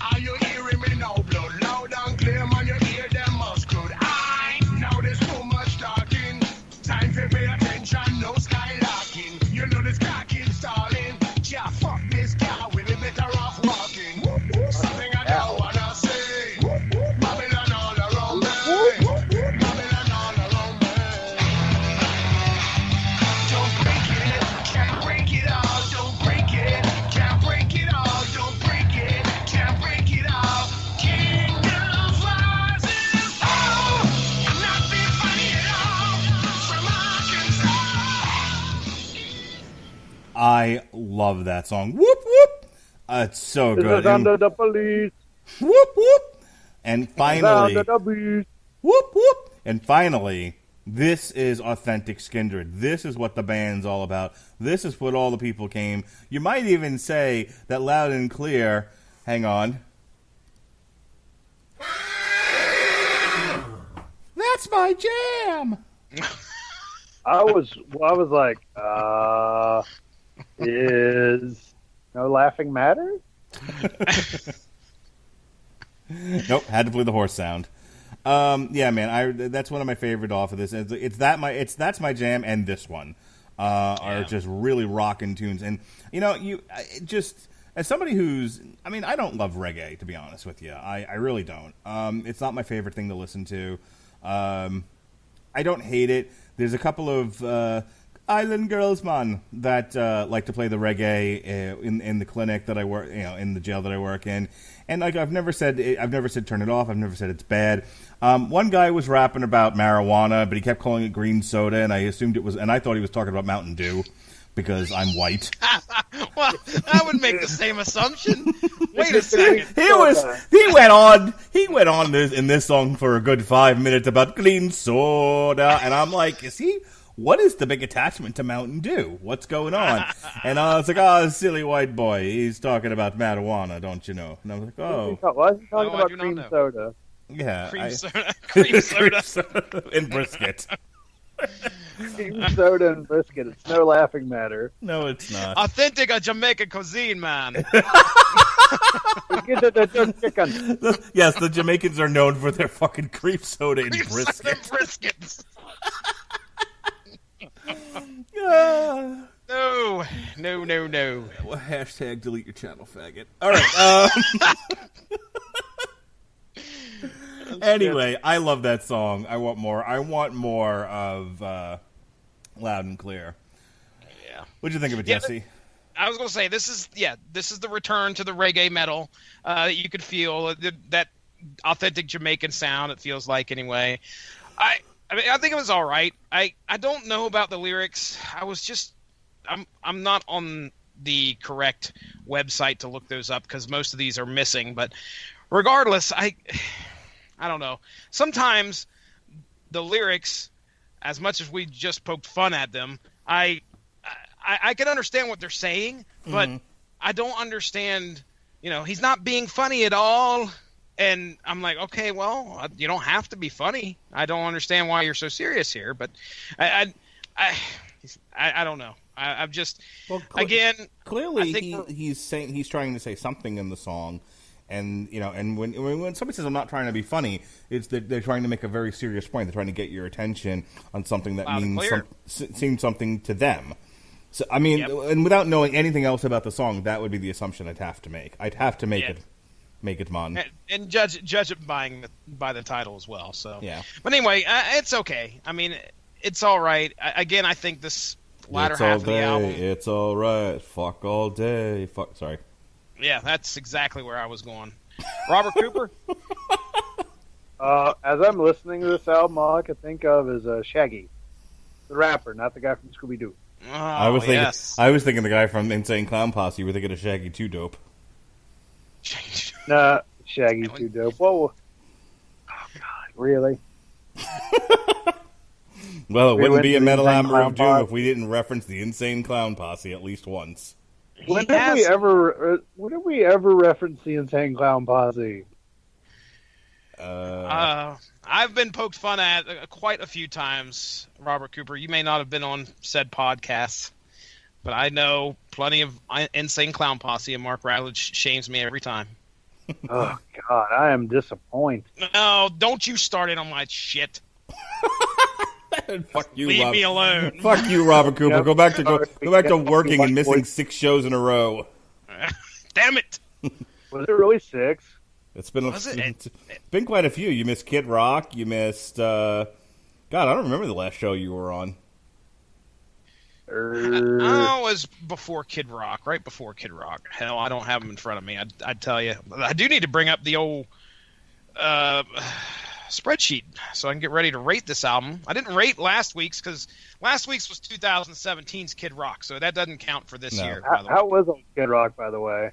Are you hearing me now, blood? Loud and clear, man, you hear them must good. I know there's too much talking. Time to pay attention, no skylarking. You know this car keeps stalling. Yeah, fuck this car, we be better off walking. Something I don't wanna say. Babylon all around me. Babylon all around me. Don't break it, can't break it all. Don't break it, can't break it all. Don't break it, can't break it all. Kingdoms rising fall. I'm not being funny at all. From Arkansas. I love that song. Whoop, whoop. It's so This good. is under the police. Whoop, whoop. And finally, Under the beast. whoop, whoop. And finally, this is authentic Skindred. This is what the band's all about. This is what all the people came. You might even say that Loud and Clear. Hang on. That's my jam. I was like, is no laughing matter? Nope, had to play the horse sound. Yeah, man, that's one of my favorite off of this. That's my jam, and this one are just really rocking tunes. And just as somebody who's, I don't love reggae, to be honest with you. I really don't. It's not my favorite thing to listen to. I don't hate it. There's a couple of island girls, man, that like to play the reggae in the clinic that I work, in the jail that I work in. And like I've never said turn it off. I've never said it's bad. One guy was rapping about marijuana, but he kept calling it green soda, and I assumed it was, and I thought he was talking about Mountain Dew because I'm white. Well, I would make the same assumption. Wait a second. He went on in this song for a good 5 minutes about clean soda, and I'm like, what is the big attachment to Mountain Dew? What's going on? And I was like, silly white boy, he's talking about marijuana, don't you know? And I was like, oh. Why is he talking No, I about do not cream know. soda? Yeah. Cream soda. Cream soda. And brisket. Cream soda and brisket. It's no laughing matter. No, it's not. Authentic Jamaican cuisine, man. Get the chicken. Yes, the Jamaicans are known for their fucking cream soda and Cream soda brisket. briskets. Yeah. No. Well, hashtag delete your channel, faggot. All right. Anyway, I love that song. I want more. I want more of Loud and Clear. Yeah. What'd you think of it, Yeah, Jesse? I was gonna say this is the return to the reggae metal that you could feel that authentic Jamaican sound. It feels like anyway. I think it was all right. I don't know about the lyrics. I'm not on the correct website to look those up because most of these are missing. But regardless, I don't know. Sometimes the lyrics as much as we just poked fun at them, I can understand what they're saying, but I don't understand. He's not being funny at all. And I'm like, okay, well, you don't have to be funny. I don't understand why you're so serious here, but I don't know. I'm just again. Clearly, I think he's trying to say something in the song, and and when somebody says I'm not trying to be funny, it's that they're trying to make a very serious point. They're trying to get your attention on something that seems something to them. So I mean, and without knowing anything else about the song, that would be the assumption I'd have to make. I'd have to make it. Make it mon. And judge it by the title as well. So yeah. But anyway, it's okay. I mean, it's all right. Again, I think this latter half of the album. It's all right. Fuck all day. Fuck. Sorry. Yeah, that's exactly where I was going. Robert Cooper. As I'm listening to this album, all I can think of is Shaggy, the rapper, not the guy from Scooby Doo. Oh, I was thinking the guy from Insane Clown Posse. You were thinking of Shaggy Too Dope. Nah, Shaggy Too Dope. Whoa. Oh, God, really? Well, it wouldn't be a Metal Hammer of Doom Posse. if we didn't reference the Insane Clown Posse at least once. When did we ever reference the Insane Clown Posse? I've been poked fun at quite a few times, Robert Cooper. You may not have been on said podcasts, but I know plenty of Insane Clown Posse, and Mark Radledge shames me every time. Oh, God, I am disappointed. No, don't you start it on my shit. Fuck you, Leave me alone. Fuck you, Robert Cooper. Yep. Go back to working and missing 6 shows in a row. Damn it. Was it really 6? It's been quite a few. You missed Kid Rock. You missed. God, I don't remember the last show you were on. Oh, it was before Kid Rock, right before Kid Rock. Hell, I don't have them in front of me. I'd tell you. I do need to bring up the old spreadsheet so I can get ready to rate this album. I didn't rate last week's because last week's was 2017's Kid Rock, so that doesn't count for this year. By the way. How was Kid Rock, by the way?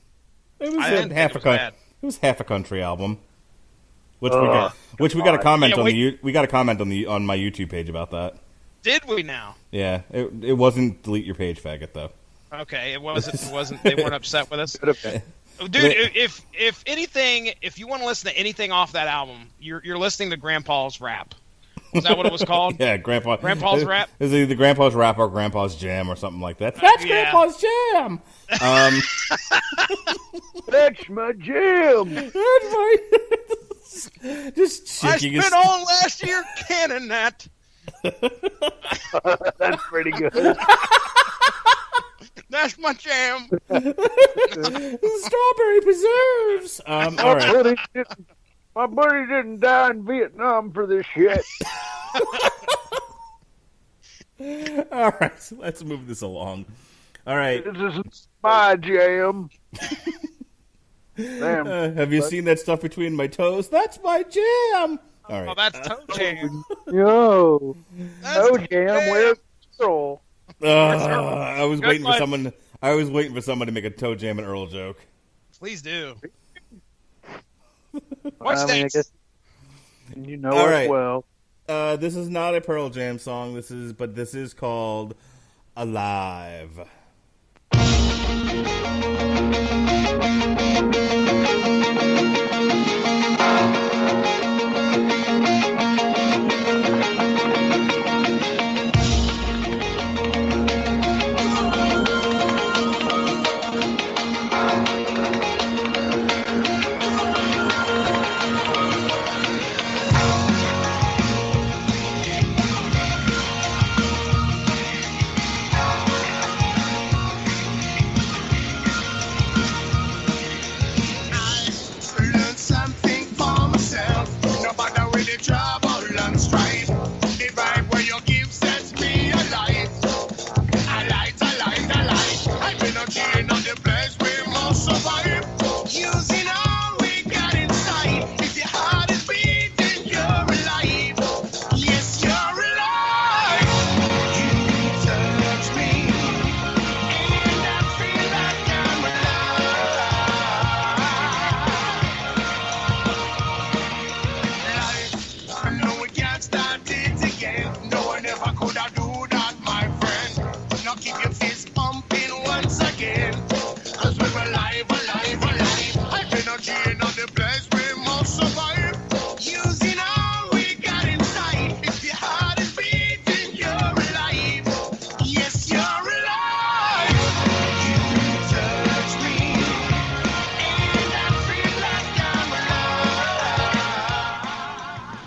It was It was half a country album, which we got a comment on on my YouTube page about that. Did we now? Yeah, it wasn't delete your page, faggot, though. Okay, it wasn't. They weren't upset with us. Dude, if anything, if you want to listen to anything off that album, you're listening to Grandpa's Rap. Is that what it was called? Yeah, Grandpa's Rap. It was either Grandpa's Rap or Grandpa's Jam or something like that. That's Grandpa's Jam. That's my jam. That's my just shaking. I spent all last year canning that. That's pretty good. That's my jam. Strawberry preserves. All right. My buddy didn't die in Vietnam for this shit. All right, so let's move this along. All right. This is my jam. Damn. Have you seen that stuff between my toes? That's my jam. All right. Oh, that's Toe Jam. Yo. Oh, jam, where's the soul? I was waiting for someone. I was waiting for someone to make a Toe Jam and Earl joke. Please do. What's I next? guess you know All it right. well. This is not a Pearl Jam song. This is called Alive. Learn something for myself. No matter where the trouble and strife. The vibe where you give sets me alive. Alive. I've been a king on the place we must survive. Using all we got inside. If your heart is beating, you're alive. Yes, you're alive. You touch me, and I feel like I'm alive.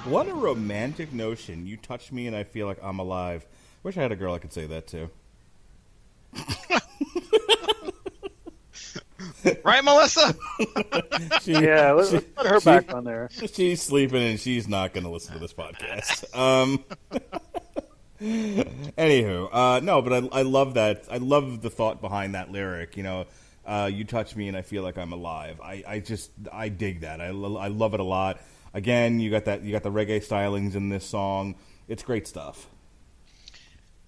What a romantic notion. You touch me and I feel like I'm alive. Wish I had a girl I could say that to. Right, Melissa? Yeah, let's put her back on there. She's sleeping and she's not going to listen to this podcast. Anywho, no, but I love that. I love the thought behind that lyric. You know, you touch me and I feel like I'm alive. I dig that. I love it a lot. Again, you got the reggae stylings in this song. It's great stuff.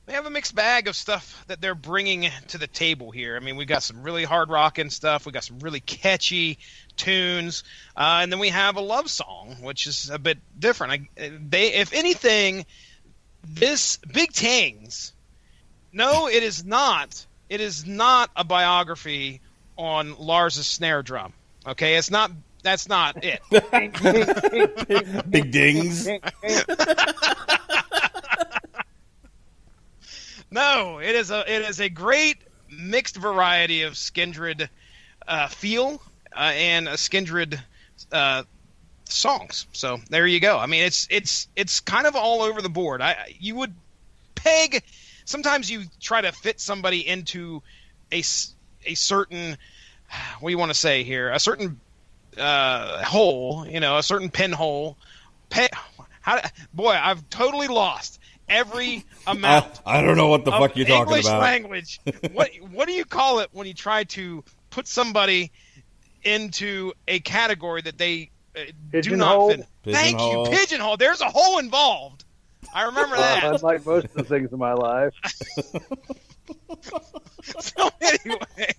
They have a mixed bag of stuff that they're bringing to the table here. I mean, we got some really hard rocking stuff. We got some really catchy tunes, and then we have a love song, which is a bit different. If anything, this Big Tings. No, it is not. It is not a biography on Lars's snare drum. Okay, it's not. That's not it. Big dings. No, it is a great mixed variety of Skindred feel and a Skindred songs. So there you go. I mean, it's kind of all over the board. You would peg. Sometimes you try to fit somebody into a certain, what do you want to say here? A certain hole, you know, a certain pinhole. Boy, I've totally lost every amount. I don't know what the fuck you're talking English about. Language. What do you call it when you try to put somebody into a category that they do not fit? Thank you, pigeonhole. There's a hole involved. I remember that. Unlike most of the things in my life. So anyway.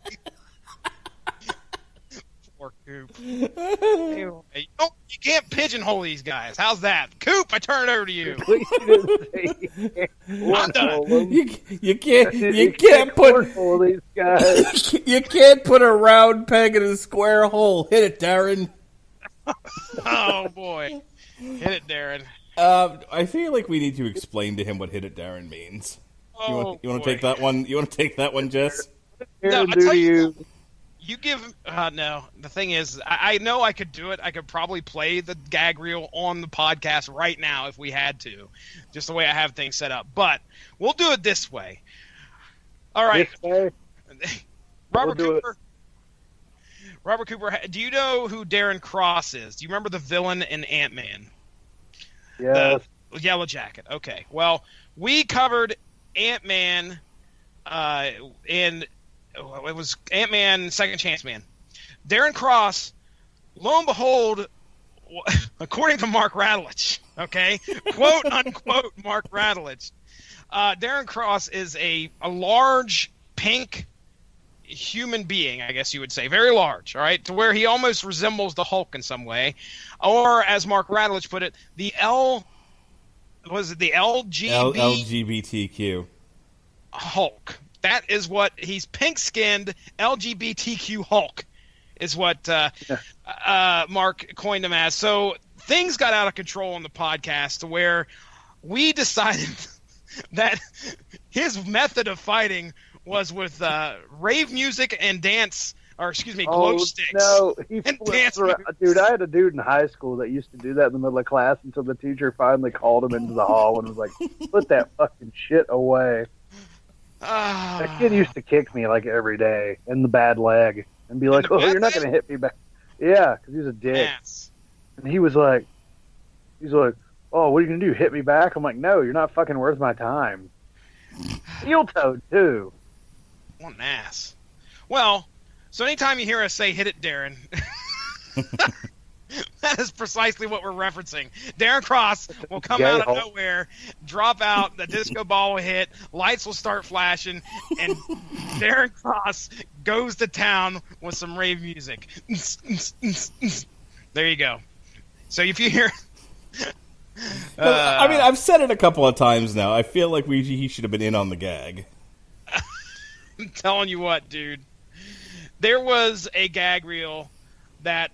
Poor Coop. Anyway, you can't pigeonhole these guys. How's that? Coop, I turn it over to you. Please didn't say I'm done. You can't put these guys. you can't put a round peg in a square hole. Hit it, Darren. Oh boy, hit it, Darren. I feel like we need to explain to him what "hit it, Darren" means. Oh, you want to take that one? You want to take that one, Jess? No, I tell you. You give no. The thing is, I know I could do it. I could probably play the gag reel on the podcast right now if we had to, just the way I have things set up. But we'll do it this way. All right, Robert Cooper. Robert Cooper, do you know who Darren Cross is? Do you remember the villain in Ant-Man? Yes. The Yellow Jacket. Okay. Well, we covered Ant-Man in. It was Ant-Man Second Chance Man. Darren Cross, lo and behold, according to Mark Radulich, okay, quote unquote Mark Radulich, Darren Cross is a large pink human being, I guess you would say, very large, all right, to where he almost resembles the Hulk in some way, or as Mark Radulich put it, the LGBTQ Hulk. That is what he's pink-skinned LGBTQ Hulk is what Mark coined him as. So things got out of control on the podcast to where we decided that his method of fighting was with rave music and dance, or excuse me, glow sticks. No, he and flipped around. Dude, I had a dude in high school that used to do that in the middle of class until the teacher finally called him into the hall and was like, put that fucking shit away. That kid used to kick me like every day in the bad leg and be like, "Oh, you're not going to hit me back." Yeah, because he's a dick. Yes. And he's like, "Oh, what are you going to do? Hit me back?" I'm like, "No, you're not fucking worth my time." Steel-toed too. What an ass. Well, so anytime you hear us say "hit it, Darren," that is precisely what we're referencing. Darren Cross will come out of nowhere, drop out, the disco ball will hit, lights will start flashing, and Darren Cross goes to town with some rave music. There you go. So if you hear... I mean, I've said it a couple of times now. I feel like he should have been in on the gag. I'm telling you what, dude. There was a gag reel that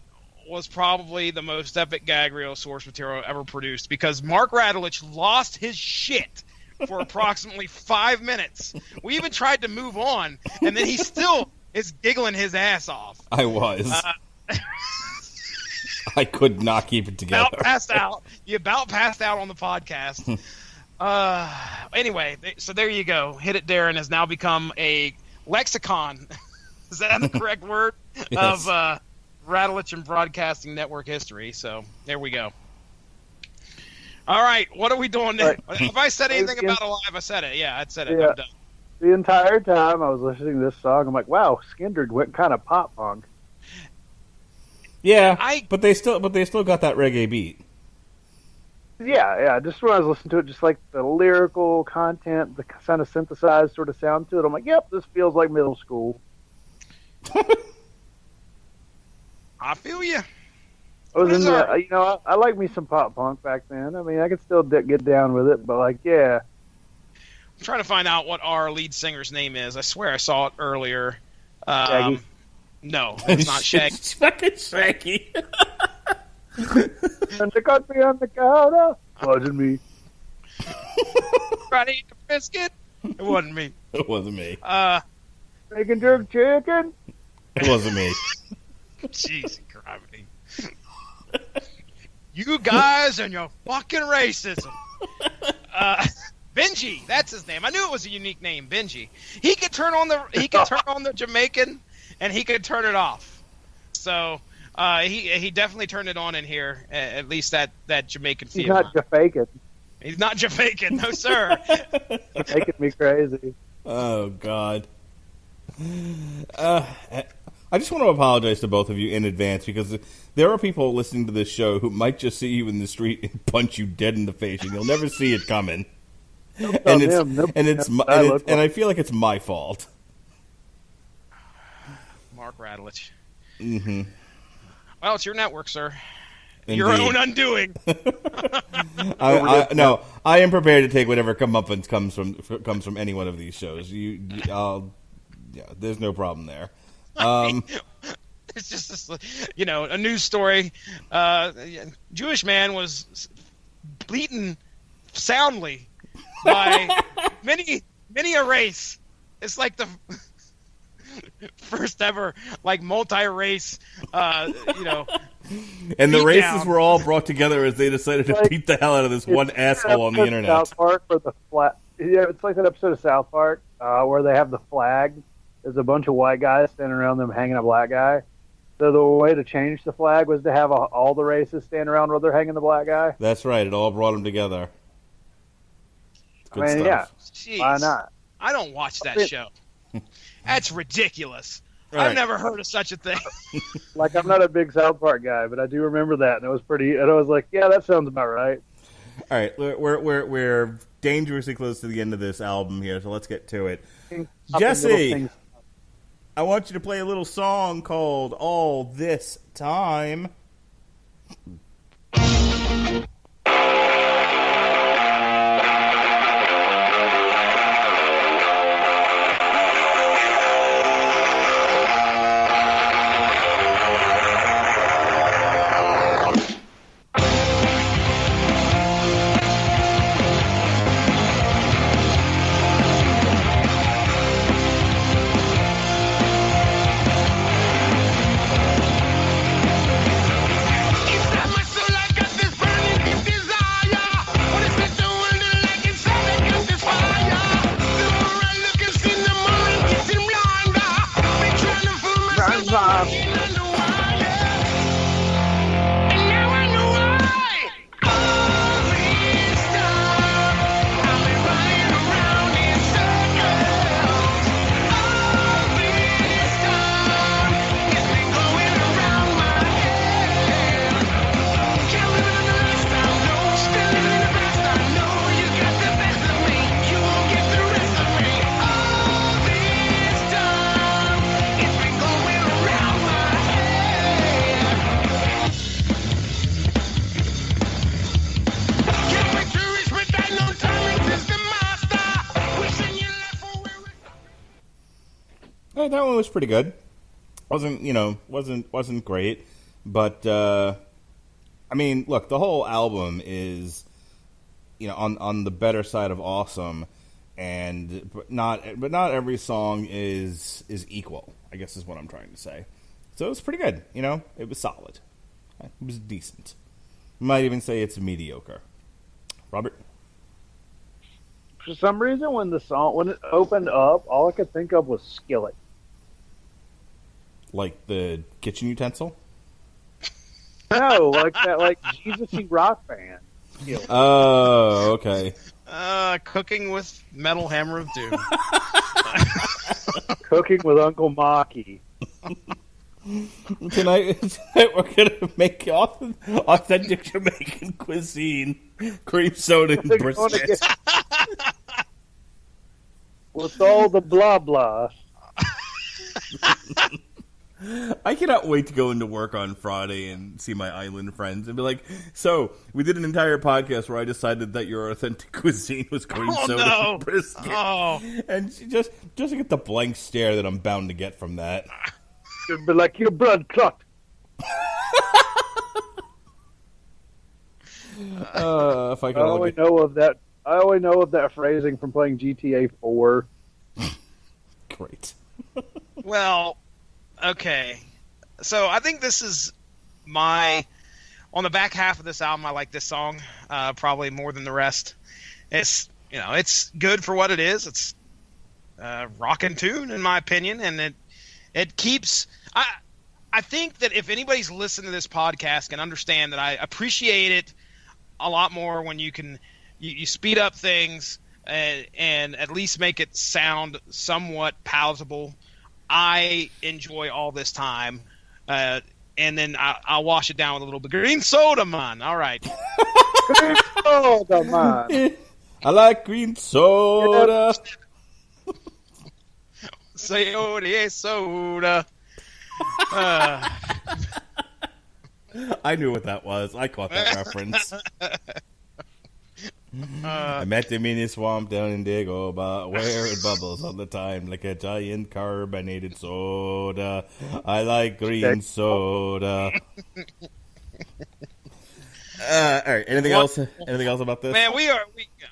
was probably the most epic gag reel source material ever produced because Mark Radulich lost his shit for approximately 5 minutes. We even tried to move on, and then he still is giggling his ass off. I was. I could not keep it together. About passed out. You about passed out on the podcast. Anyway, so there you go. Hit It, Darren has now become a lexicon. Is that the correct word? Yes. Of Rattlich and Broadcasting Network history. So there we go. All right, what are we doing now? Right. If I said anything about Alive, I said it. Yeah, I said it. Yeah. I'm done. The entire time I was listening to this song, I'm like, wow, Skindred went kind of pop punk. Yeah, I- but they still got that reggae beat. Yeah. Just when I was listening to it, just like the lyrical content, the kind of synthesized sort of sound to it, I'm like, yep, this feels like middle school. I feel you. I was What is I like me some pop punk back then. I mean, I could still get down with it, but like, yeah. I'm trying to find out what our lead singer's name is. I swear I saw it earlier. Shaggy. No, it's not Shaggy. It's fucking Shaggy. And they got me on the counter, buzzing me. Friday eat the biscuit. It wasn't me. It wasn't me. Bacon jerk chicken. It wasn't me. Jeez, gravity. You guys and your fucking racism. Benji, that's his name. I knew it was a unique name, Benji. He could turn on the Jamaican, and he could turn it off. So he definitely turned it on in here. At least that Jamaican feel. He's not Jamaican. He's not Jamaican, no sir. It's making me crazy. Oh God. I just want to apologize to both of you in advance because there are people listening to this show who might just see you in the street and punch you dead in the face, and you'll never see it coming. And I feel like it's my fault. Mark Rattlich. Mm-hmm. Well, it's your network, sir. Indeed. Your own undoing. No, I am prepared to take whatever comeuppance comes from any one of these shows. There's no problem there. It's just this, a news story. Jewish man was beaten soundly by many a race. It's like the first ever multi-race. And the beat races down. were all brought together as they decided to beat the hell out of this one asshole on the internet. South Park for the flag. Yeah, it's like that episode of South Park where they have the flag. There's a bunch of white guys standing around them hanging a black guy. So the way to change the flag was to have all the races stand around where they're hanging the black guy. That's right. It all brought them together. Good stuff. Yeah. Jeez. Why not? I don't watch that show. That's ridiculous. Right. I've never heard of such a thing. Like, I'm not a big South Park guy, but I do remember that, and it was pretty. And I was like, yeah, that sounds about right. All right, we're dangerously close to the end of this album here, so let's get to it. Jesse, I want you to play a little song called "All This Time." Inside my soul, I got this burning deep desire. What is it to wonder like inside I got this fire? The more I look and see, the more I'm getting blinder. Been trying to fool myself, but I'm underwater. And now I know why. All this time, I've been running around in circles. All this time, it's been going around my head. Can't remember the last I know, still living in the past. I know you got the best of me, you won't get the rest of me. All this time, it's been going around my head. Can't wait to reach, but I know time is the master. Wishing you left for where we. Oh, that one was pretty good. Wasn't great, but I mean, look, the whole album is, on the better side of awesome, but not every song is equal, I guess is what I'm trying to say. So it was pretty good. It was solid. It was decent. Might even say it's mediocre. Robert? For some reason, when it opened up, all I could think of was Skillet. Like the kitchen utensil? No, like that, like Jesus-y rock band. Skillet. Oh, okay. Cooking with Metal Hammer of Doom. Cooking with Uncle Maki. Tonight we're gonna make authentic Jamaican cuisine, cream soda and brisket. With all the blah blah. I cannot wait to go into work on Friday and see my island friends and be like, so, we did an entire podcast where I decided that your authentic cuisine was cream soda and brisket. Oh. And just to get the blank stare that I'm bound to get from that. It'd be like your blood clot. If I could I only know of that phrasing from playing GTA 4. Great. Well, okay. So I think this is on the back half of this album, I like this song probably more than the rest. It's good for what it is. It's rockin' tune in my opinion, and it keeps. I think that if anybody's listened to this podcast can understand that I appreciate it a lot more when you can you speed up things and at least make it sound somewhat palatable. I enjoy all this time, and then I'll wash it down with a little bit green soda, man. All right. Green soda, man. I like green soda. Soda. I knew what that was. I caught that reference. I met him in his swamp down in Dagobah, where it bubbles all the time like a giant carbonated soda. I like green soda. All right. Anything else? Anything else about this? Man,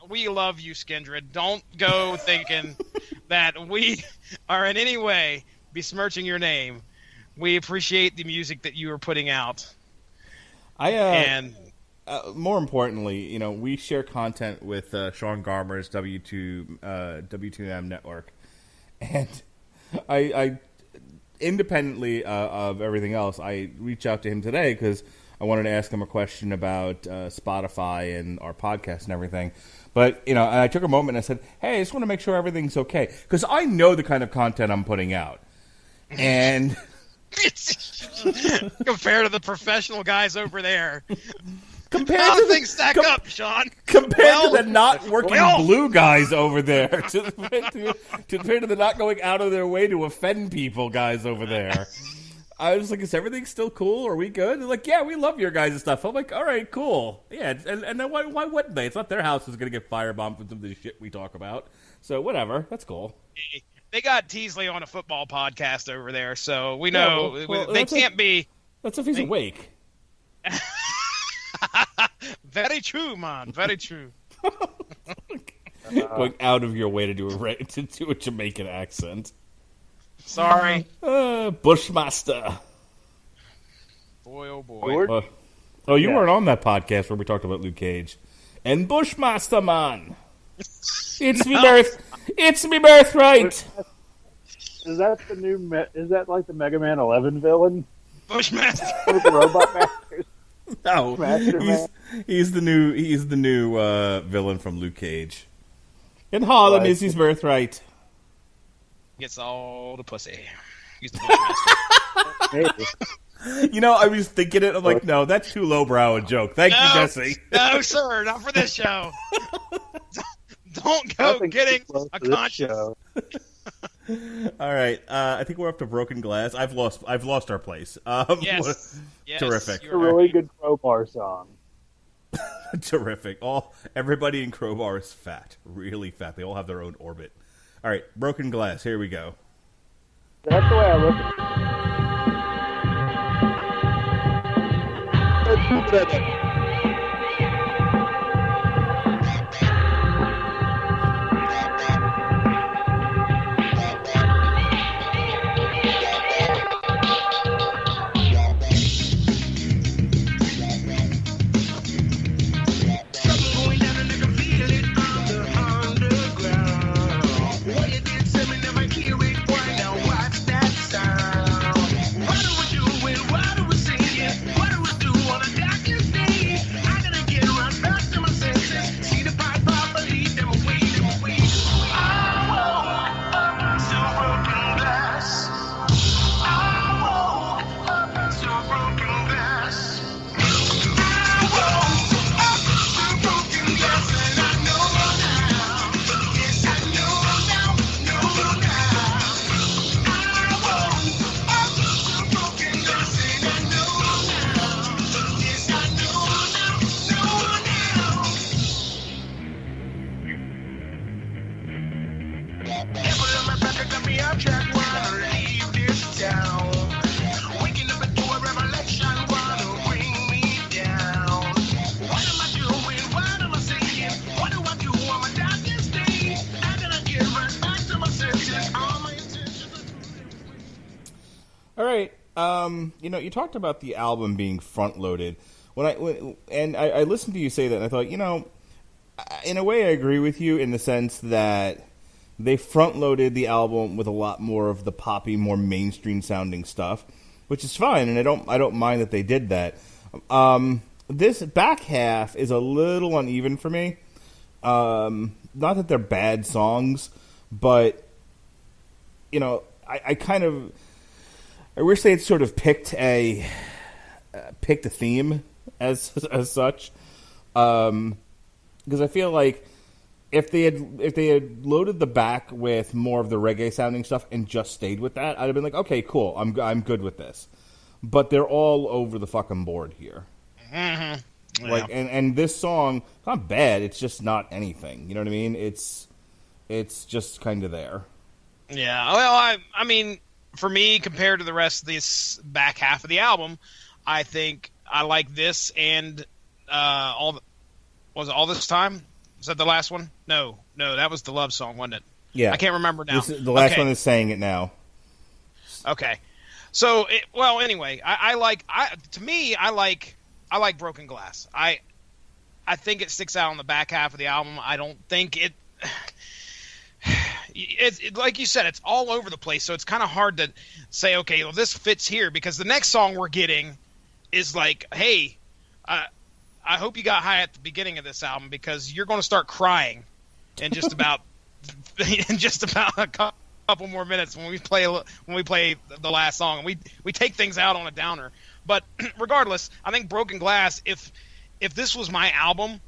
we love you, Skindred. Don't go thinking that we are in any way besmirching your name. We appreciate the music that you are putting out. And more importantly, we share content with Sean Garmer's W2M network, and I independently of everything else, I reached out to him today because I wanted to ask him a question about Spotify and our podcast and everything. But and I took a moment and I said, "Hey, I just want to make sure everything's okay," because I know the kind of content I'm putting out, and. Compared to the professional guys over there. How do things stack up, Sean? Compared to the not working blue guys over there. Compared to the not going out of their way to offend people guys over there. I was like, is everything still cool? Are we good? They're like, yeah, we love your guys' stuff. I'm like, all right, cool. Yeah, and then why wouldn't they? It's not their house that's going to get firebombed from some of the shit we talk about. So whatever, that's cool. They got Teasley on a football podcast over there, so we know they can't be. That's if he's awake. Very true, man. Very true. Going out of your way to do a Jamaican accent. Sorry. Bushmaster. Boy, oh boy. You weren't on that podcast where we talked about Luke Cage. And Bushmaster, man. It's me birthright. Is that the new? Is that like the Mega Man 11 villain? Bushmaster. With the Robot Masters. No, he's the new villain from Luke Cage. And Harlem is his birthright. Gets all the pussy. He's the Bushmaster. I was thinking it. I'm like, no, that's too lowbrow a joke. Thank you, Jesse. No, sir, not for this show. Don't go getting a conscience. All right, I think we're up to Broken Glass. I've lost our place. Yes. Terrific. A really good Crowbar song. Terrific. Everybody in Crowbar is fat, really fat. They all have their own orbit. All right, Broken Glass. Here we go. That's the way I look at it. You talked about the album being front loaded. I listened to you say that, and I thought, in a way, I agree with you in the sense that they front loaded the album with a lot more of the poppy, more mainstream sounding stuff, which is fine, and I don't mind that they did that. This back half is a little uneven for me. Not that they're bad songs, but I wish they had sort of picked a theme as such, because I feel like if they had loaded the back with more of the reggae sounding stuff and just stayed with that, I'd have been like, okay, cool, I'm good with this. But they're all over the fucking board here. Mm-hmm. Yeah. Like, and this song, it's not bad. It's just not anything. You know what I mean? It's just kind of there. Yeah. Well, I mean, for me, compared to the rest of this back half of the album, I think I like this and all this time. Was that the last one? No, that was the love song, wasn't it? Yeah. I can't remember now. The last one is Saying It Now. Okay. So, anyway, I like Broken Glass. I think it sticks out on the back half of the album. I don't think it's like you said, it's all over the place. So it's kind of hard to say, okay, well, this fits here, because the next song we're getting is like, hey, I hope you got high at the beginning of this album, because you're going to start crying in just about a couple more minutes when we play the last song, and we take things out on a downer. But regardless, I think Broken Glass, if this was my album,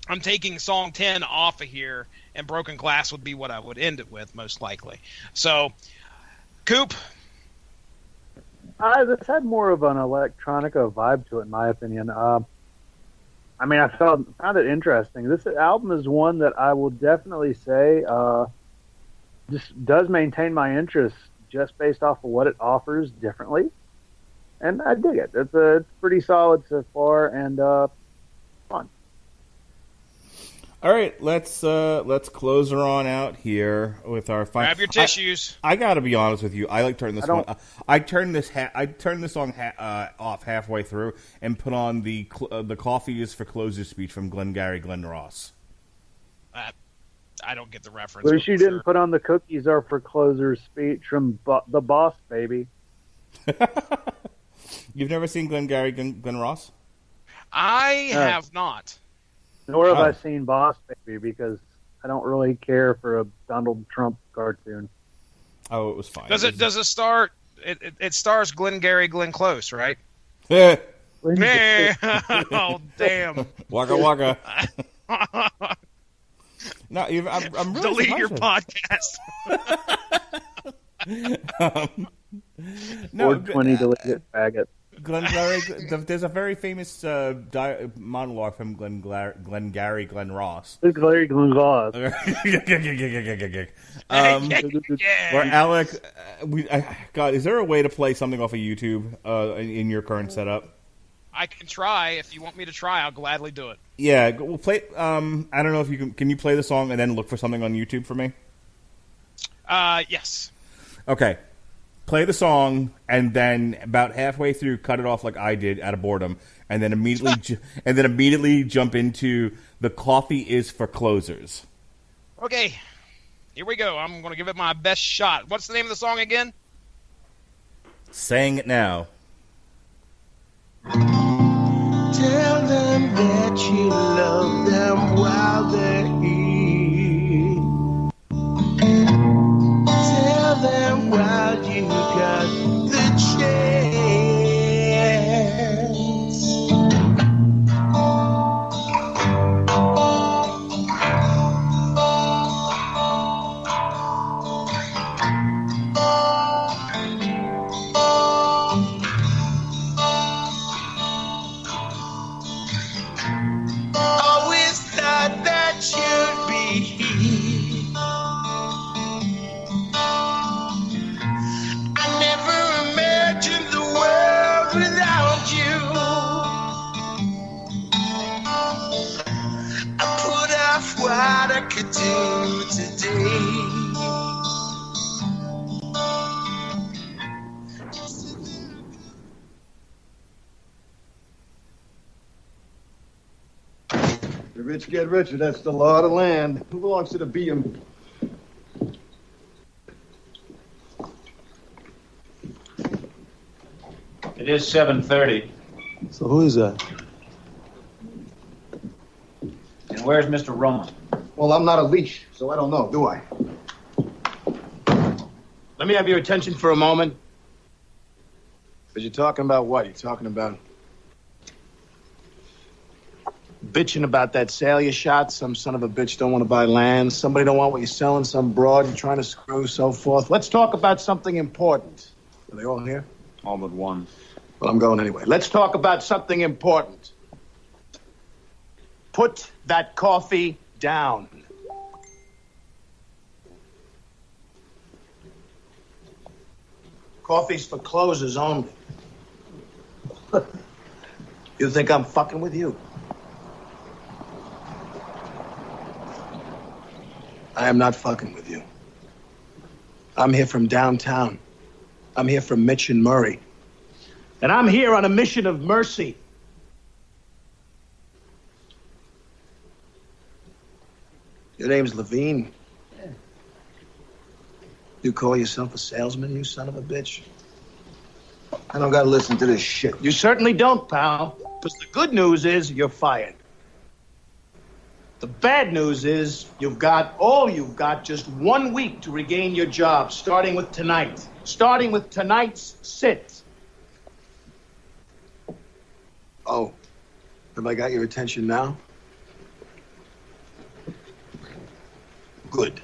I'm taking song 10 off of here, and Broken Glass would be what I would end it with, most likely. So, Coop? This had more of an electronica vibe to it, in my opinion. I found it interesting. This album is one that I will definitely say just does maintain my interest just based off of what it offers differently. And I dig it. It's pretty solid so far, and fun. All right, let's close her on out here with our final. Grab your tissues. I gotta be honest with you. I like turning this one. I turned this song off halfway through and put on the coffee is for closers speech from Glengarry Glen Ross. I don't get the reference. Wish you didn't put on the cookies are for closers speech from the Boss Baby. You've never seen Glengarry Glen Ross? I have not. Nor have I seen Boss Baby, because I don't really care for a Donald Trump cartoon. Oh, it was fine. Does it start? It stars Glengarry Glen Close, right? Yeah. Oh, damn. Waka waka. No, I'm really delete your podcast. No, 420 deleted faggot. Glengarry, there's a very famous monologue from Glengarry Glen Ross. Glengarry Glen Ross. Where Alec, God, is there a way to play something off of YouTube in your current setup? I can try. If you want me to try, I'll gladly do it. Yeah, we'll play. I don't know if you can. Can you play the song and then look for something on YouTube for me? Yes. Okay. Play the song, and then about halfway through, cut it off like I did out of boredom, and then immediately jump into the coffee is for closers. Okay, here we go. I'm going to give it my best shot. What's the name of the song again? Saying It Now. Tell them that you love them while they're here. Tell them while you got the chance. Always thought that you'd be here. I never imagined the world without you. I put off what I could do today. rich get richer. That's the law of the land. Who belongs to the BM? It is 7:30. So who is that? And where's Mr. Roman? Well, I'm not a leash, so I don't know, do I? Let me have your attention for a moment. Because you're talking about what? You're talking about bitching about that sale you shot. Some son of a bitch don't want to buy land. Somebody don't want what you're selling. Some broad you're trying to screw, so forth. Let's talk about something important. Are they all here? All but one. Well, I'm going anyway. Let's talk about something important. Put that coffee down. Coffee's for closers only. You think I'm fucking with you? I am not fucking with you. I'm here from downtown. I'm here from Mitch and Murray. And I'm here on a mission of mercy. Your name's Levine. You call yourself a salesman, you son of a bitch? I don't gotta listen to this shit. You certainly don't, pal. Because the good news is you're fired. The bad news is you've got just 1 week to regain your job, starting with tonight. Starting with tonight's sit. Oh, have I got your attention now? Good.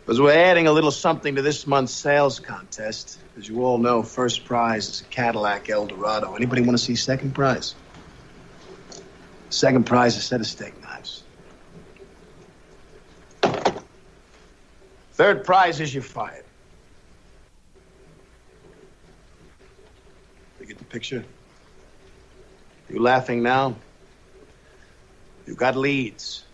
Because we're adding a little something to this month's sales contest. As you all know, first prize is a Cadillac Eldorado. Anybody want to see second prize? Second prize is a set of steak knives. Third prize is you're fired. You get the picture? You laughing now? You got leads.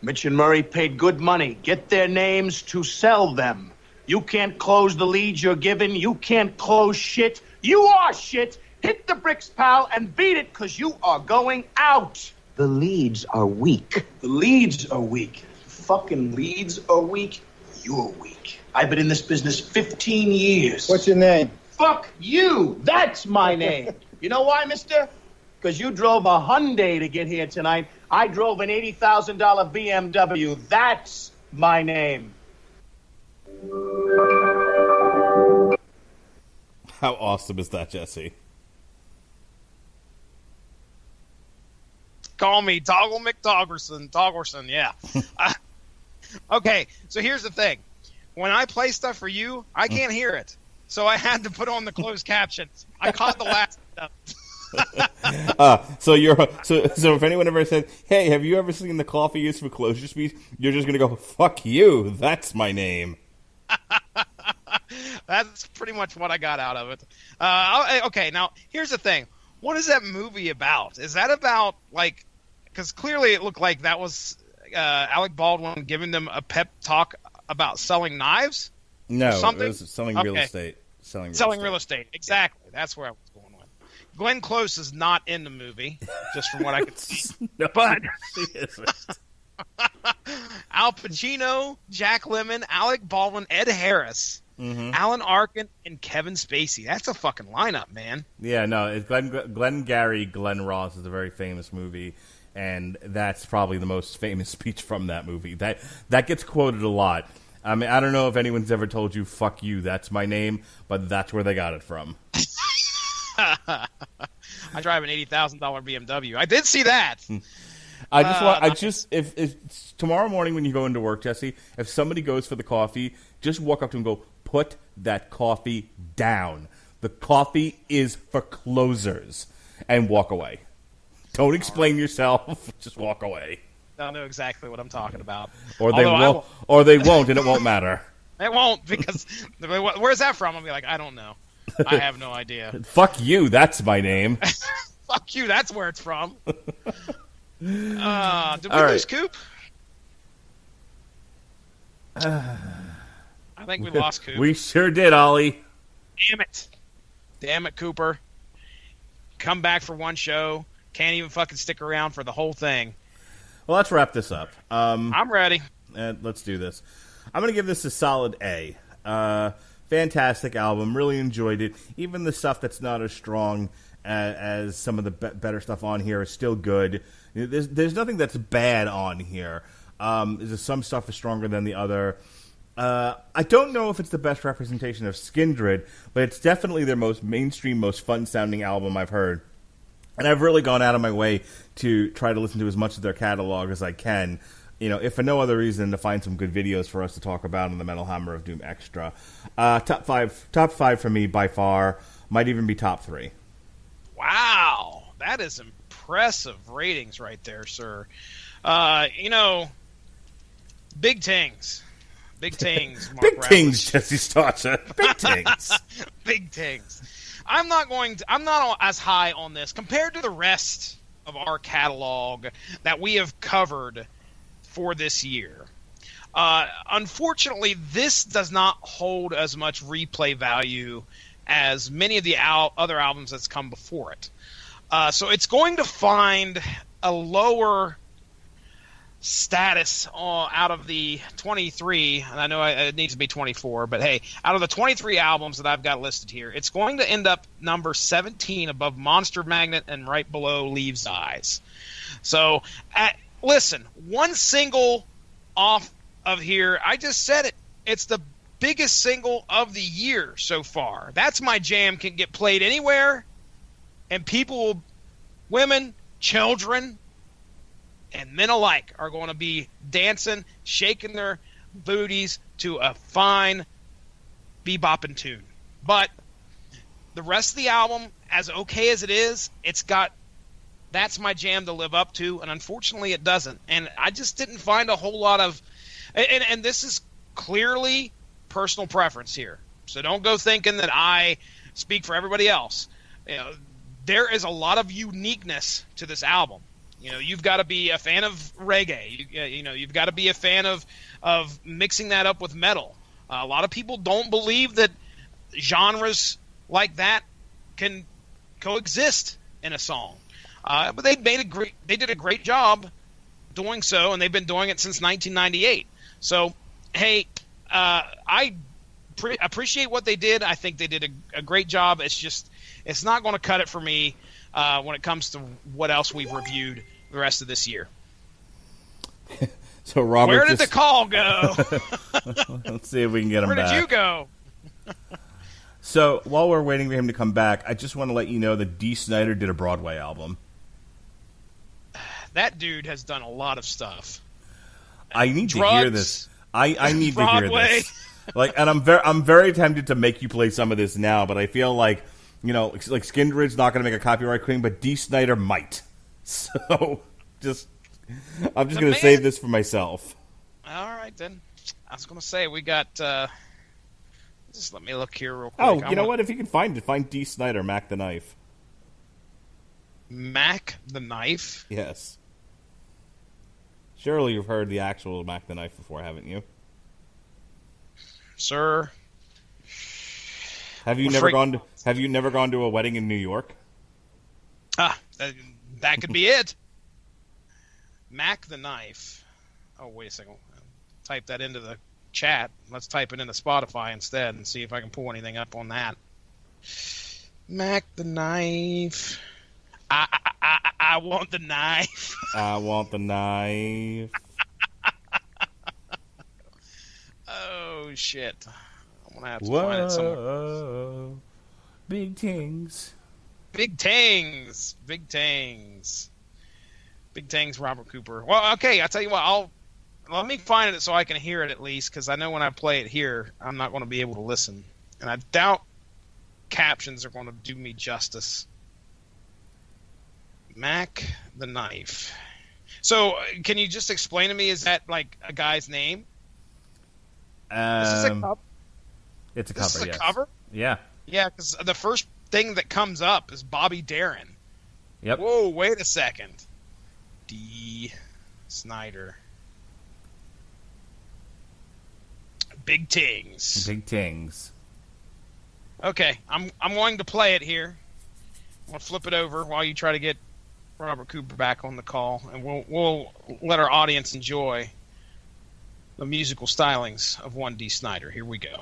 Mitch and Murray paid good money. Get their names to sell them. You can't close the leads you're given. You can't close shit. You are shit. Hit the bricks, pal, and beat it, because you are going out. The leads are weak. The leads are weak. Fucking leads are weak. You're weak. I've been in this business 15 years. What's your name? Fuck you. That's my name. You know why, mister? Because you drove a Hyundai to get here tonight. I drove an $80,000 BMW. That's my name. How awesome is that, Jesse? Call me Toggle McToggerson, yeah. Okay, so here's the thing. When I play stuff for you, I can't hear it. So I had to put on the closed captions. I caught the last stuff. So if anyone ever said, "Hey, have you ever seen the coffee used for closure speech?" You're just gonna go, "Fuck you, that's my name." That's pretty much what I got out of it. Okay, now here's the thing. What is that movie about? Is that about, like, because clearly it looked like that was Alec Baldwin giving them a pep talk about selling knives? No, something? it was selling real estate. Selling real estate. Exactly. Yeah. That's where I was going with. Glenn Close is not in the movie, just from what I could see. No, but he isn't. Al Pacino, Jack Lemmon, Alec Baldwin, Ed Harris, Alan Arkin, and Kevin Spacey. That's a fucking lineup, man. Yeah, no, it's Glenn Ross is a very famous movie, and that's probably the most famous speech from that movie. That gets quoted a lot. I mean, I don't know if anyone's ever told you, "Fuck you, that's my name," but that's where they got it from. I drive an $80,000 BMW. I did see that. If tomorrow morning when you go into work, Jesse, if somebody goes for the coffee, just walk up to them and go, "Put that coffee down. The coffee is for closers," and walk away. Don't explain yourself. Just walk away. They'll know exactly what I'm talking about. Or they won't, and it won't matter. It won't, because where's that from? I'll be like, I don't know. I have no idea. Fuck you, that's my name. Fuck you, that's where it's from. Did we lose Coop? I think we lost Coop. We sure did, Ollie. Damn it, Cooper. Come back for one show. can't even fucking stick around for the whole thing. Well, let's wrap this up. I'm ready. Let's do this. I'm going to give this a solid A. Fantastic album. Really enjoyed it. Even the stuff that's not as strong as some of the better stuff on here is still good. There's nothing that's bad on here. Some stuff is stronger than the other. I don't know if it's the best representation of Skindred, but it's definitely their most mainstream, most fun-sounding album I've heard. And I've really gone out of my way to try to listen to as much of their catalog as I can. If for no other reason, to find some good videos for us to talk about on the Metal Hammer of Doom Extra. Top five for me by far. Might even be top 3. Wow, that is impressive ratings right there, sir. Big Tings. Big Tings, Mark Big Rattler. Tings, Jesse Starcher. Big Tings. Big Tings. I'm not as high on this compared to the rest of our catalog that we have covered for this year. Unfortunately, this does not hold as much replay value as many of the other albums that's come before it. So it's going to find a lower status out of the 23, and I know it needs to be 24, but hey, out of the 23 albums that I've got listed here, it's going to end up number 17 above Monster Magnet and right below Leaves' Eyes. So, listen, one single off of here, I just said it, it's the biggest single of the year so far. That's my jam, can get played anywhere, and people, women, children, and men alike are going to be dancing, shaking their booties to a fine bebopping tune. But the rest of the album, as okay as it is, that's my jam to live up to, and unfortunately it doesn't. And I just didn't find a whole lot of, and this is clearly personal preference here. So don't go thinking that I speak for everybody else. There is a lot of uniqueness to this album. You've got to be a fan of reggae. You've got to be a fan of mixing that up with metal. A lot of people don't believe that genres like that can coexist in a song. But they did a great job doing so, and they've been doing it since 1998. So, hey, I appreciate what they did. I think they did a great job. It's not going to cut it for me when it comes to what else we've reviewed the rest of this year. So Robert, where did the call go? Let's see if we can get him back. Where did you go? So while we're waiting for him to come back, I just want to let you know that Dee Snider did a Broadway album. That dude has done a lot of stuff. I need Drugs, to hear this. I need Broadway. to hear this. And I'm very tempted to make you play some of this now, but I feel like Skindred's not going to make a copyright claim, but Dee Snider might. So I'm just going to save this for myself. All right, then. I was going to say, we got, just let me look here real quick. Oh, you know what? If you can find Dee Snider, Mac the Knife. Mac the Knife? Yes. Surely you've heard the actual Mac the Knife before, haven't you? Sir. Have you never gone to a wedding in New York? That could be it. Mac the Knife. Oh, wait a second. Type that into the chat. Let's type it into Spotify instead and see if I can pull anything up on that. Mac the Knife. I want the knife. I want the knife. Oh, shit. I'm going to have to find it somewhere. Big Tings. Big Tings. Big Tings. Big Tings, Robert Cooper. Well, okay, I'll tell you what. Let me find it so I can hear it at least, because I know when I play it here, I'm not going to be able to listen. And I doubt captions are going to do me justice. Mac the Knife. So, can you just explain to me, is that like a guy's name? Is this a cover? It's a cover, This is a yes. cover? Yeah. Yeah, because the first thing that comes up is Bobby Darin. Yep. Whoa, wait a second. Dee Snider. Big Tings. Big Tings. Okay, I'm going to play it here. I'm going to flip it over while you try to get Robert Cooper back on the call, and we'll let our audience enjoy the musical stylings of 1D Snyder. Here we go.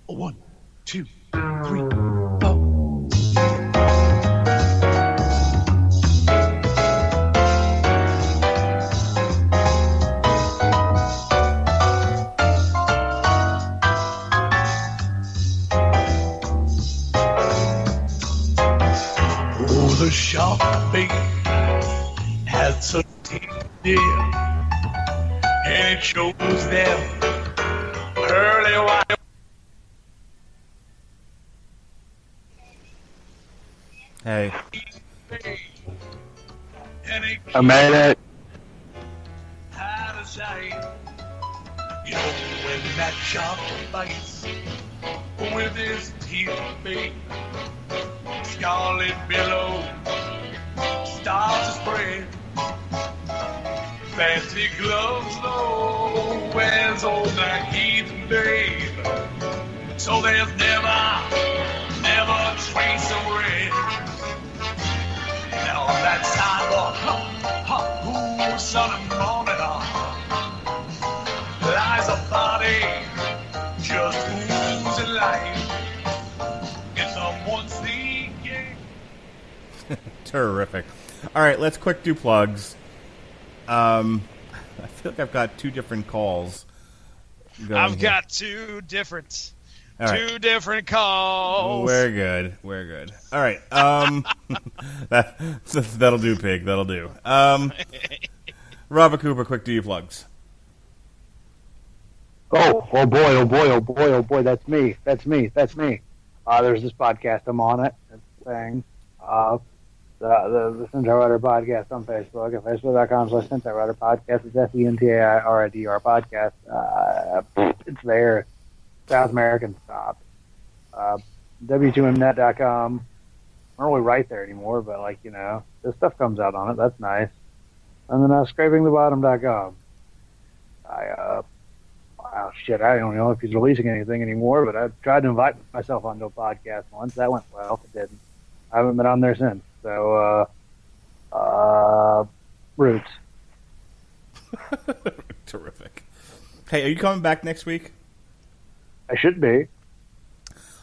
1, 2, 3, 4. Oh, the shark baby has a teeth deal, and it shows them early white. Hey. I made it. You know, when that shark bites with his teeth big, scarlet billow starts to spread. Fancy gloves, though, wears old that heathen babe. So there's never a trace of red. Now on that sidewalk, cool sunny morning, lies a body just oozing life. And someone sneaking. Terrific. All right, let's quick do plugs. I feel like I've got two different calls going I've here. got two different All right. Two different calls. We're good. We're good. All right. That'll do, pig. That'll do. Robert Cooper, quick do you plugs. Oh boy, oh boy, oh boy, oh boy, that's me. That's me. That's me. There's this podcast. I'm on it. It's a thing. The Sentai Rider podcast on Facebook at facebook.com/Sentai Rider podcast. It's SENTAIRIDR podcast. It's there. South American stop. W2mnet.com. I don't really write there anymore, but like, you know, this stuff comes out on it. That's nice. And then scrapingthebottom.com. Wow, shit, I don't know if he's releasing anything anymore, but I tried to invite myself onto a podcast once. That went well. It didn't. I haven't been on there since. So, Roots. Terrific. Hey, are you coming back next week? I should be.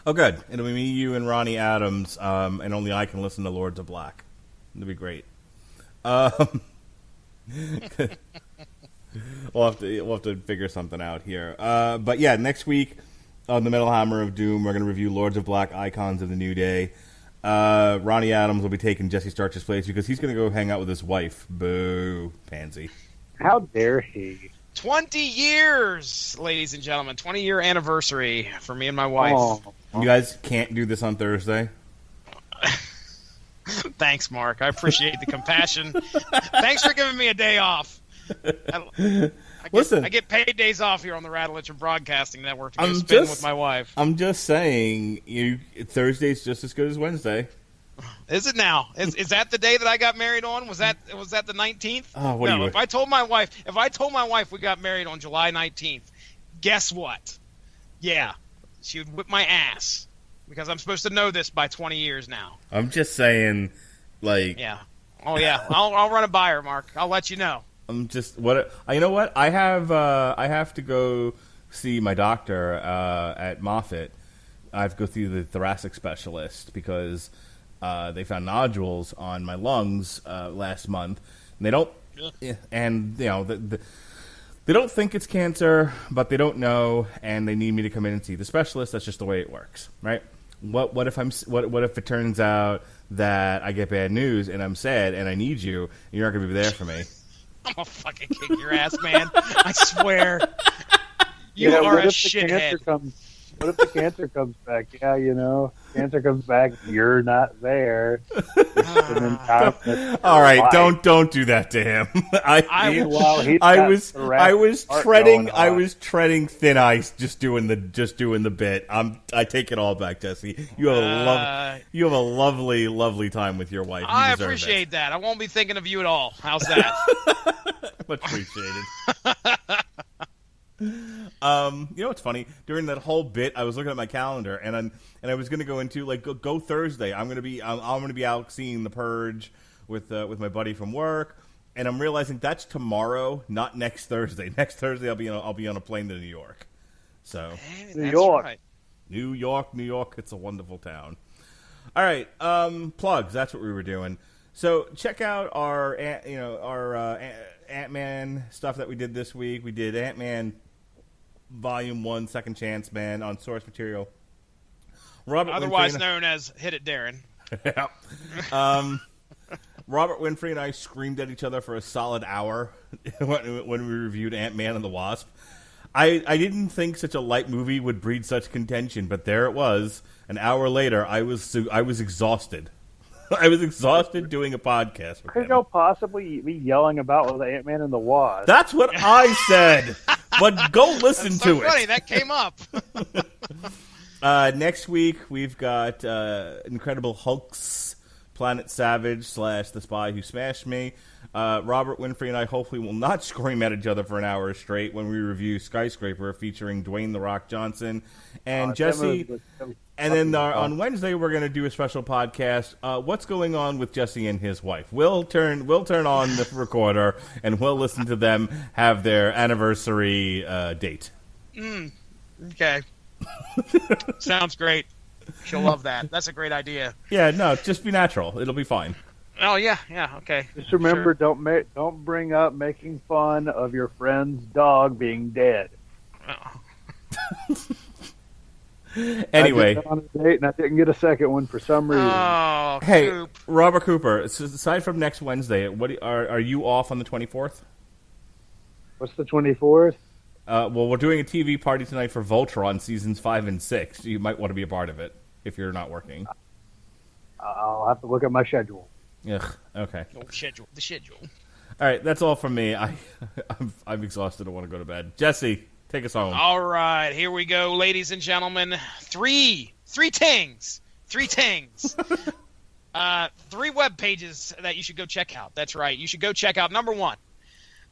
Oh, good. It'll be me, you, and Ronnie Adams, and only I can listen to Lords of Black. It'll be great. We'll have to figure something out here. But yeah, next week on the Metal Hammer of Doom, we're going to review Lords of Black, Icons of the New Day. Ronnie Adams will be taking Jesse Starch's place because he's going to go hang out with his wife. Boo, pansy. How dare he? 20 years, ladies and gentlemen. 20-year anniversary for me and my wife. Oh, You guys can't do this on Thursday? Thanks, Mark. I appreciate the compassion. Thanks for giving me a day off. Listen. I get paid days off here on the Rattledge and Broadcasting Network to go spin with my wife. I'm just saying, Thursday's just as good as Wednesday. Is it now? Is that the day that I got married on? Was that the 19th? Oh, no. If I told my wife we got married on July 19th, guess what? Yeah, she would whip my ass because I'm supposed to know this by 20 years now. I'm just saying, like, Yeah. Oh yeah. I'll run it by her, Mark. I'll let you know. I'm just you know what? I have to go see my doctor at Moffitt. I have to go see the thoracic specialist because they found nodules on my lungs last month. And they don't, and you know, they don't think it's cancer, but they don't know, and they need me to come in and see the specialist. That's just the way it works, right? What if it turns out that I get bad news and I'm sad and I need you and you're not going to be there for me? I'm gonna fucking kick your ass, man. I swear. You are what a if the cancer shithead. What if the cancer comes back? Yeah, you know, cancer comes back. You're not there. All right, don't do that to him. I was treading thin ice, just doing the bit. I take it all back, Jesse. You have a lovely time with your wife. You I deserve appreciate that. I won't be thinking of you at all. How's that? Much appreciated. You know what's funny? During that whole bit, I was looking at my calendar, and I was going to go into like go Thursday. I'm going to be out seeing The Purge with my buddy from work, and I'm realizing that's tomorrow, not next Thursday. Next Thursday, I'll be on a plane to New York. So Hey, New that's York. right. New York, it's a wonderful town. All right, plugs. That's what we were doing. So check out our Ant-Man stuff that we did this week. We did Ant-Man Volume 1, Second Chance Man on source material. Otherwise Winfrey known as Hit It Darren. Robert Winfrey and I screamed at each other for a solid hour when we reviewed Ant-Man and the Wasp. I didn't think such a light movie would breed such contention, but there it was. An hour later, I was exhausted. I was exhausted doing a podcast with Could him. y'all possibly be yelling about with Ant-Man and the Wasp? That's what I said. But go listen That's to so funny. it. That came up. Next week, we've got Incredible Hulk's Planet Savage / The Spy Who Smashed Me. Robert Winfrey and I hopefully will not scream at each other for an hour straight when we review Skyscraper featuring Dwayne The Rock Johnson and Jesse. And then on Wednesday, we're going to do a special podcast. What's going on with Jesse and his wife? We'll turn on the recorder and we'll listen to them have their anniversary date. Okay. Sounds great. She'll love that. That's a great idea. Yeah, no, just be natural. It'll be fine. Oh yeah, okay. Just remember, Sure. don't bring up making fun of your friend's dog being dead. Oh. Anyway. I just went on a date and I didn't get a second one for some reason. Oh, Hey, Coop. Robert Cooper, aside from next Wednesday, are you off on the 24th? What's the 24th? Well, we're doing a TV party tonight for Voltron seasons 5 and 6. You might want to be a part of it if you're not working. I'll have to look at my schedule. Ugh, okay. The schedule. All right, that's all from me. I'm exhausted. I want to go to bed. Jesse, take us home. All right, here we go, ladies and gentlemen. Three Tings. 3 web pages that you should go check out. That's right. You should go check out, number 1,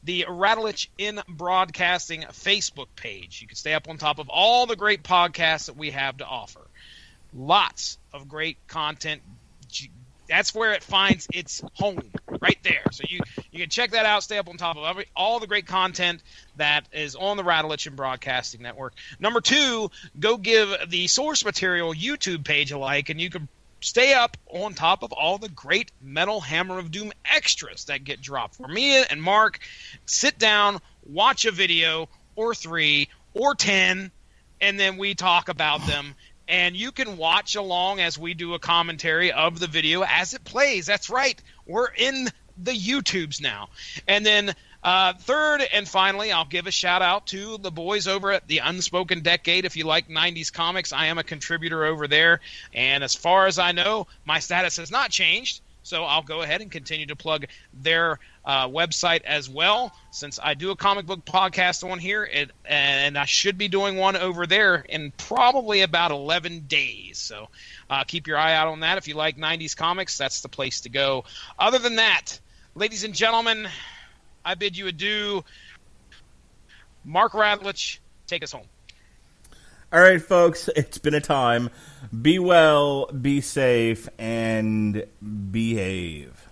the Rattlich in Broadcasting Facebook page. You can stay up on top of all the great podcasts that we have to offer. Lots of great content. That's where it finds its home, right there. So you can check that out, stay up on top of all the great content that is on the Rattlich and Broadcasting Network. Number 2, go give the Source Material YouTube page a like, and you can stay up on top of all the great Metal Hammer of Doom extras that get dropped. For me and Mark, sit down, watch a video, or 3, or 10, and then we talk about them. And you can watch along as we do a commentary of the video as it plays. That's right. We're in the YouTubes now. And then third and finally, I'll give a shout-out to the boys over at the Unspoken Decade. If you like 90s comics, I am a contributor over there. And as far as I know, my status has not changed. So I'll go ahead and continue to plug their website as well, since I do a comic book podcast on here, and I should be doing one over there in probably about 11 days. So keep your eye out on that. If you like 90s comics, that's the place to go. Other than that, ladies and gentlemen, I bid you adieu. Mark Rattlich, take us home. All right, folks, it's been a time. Be well, be safe, and behave.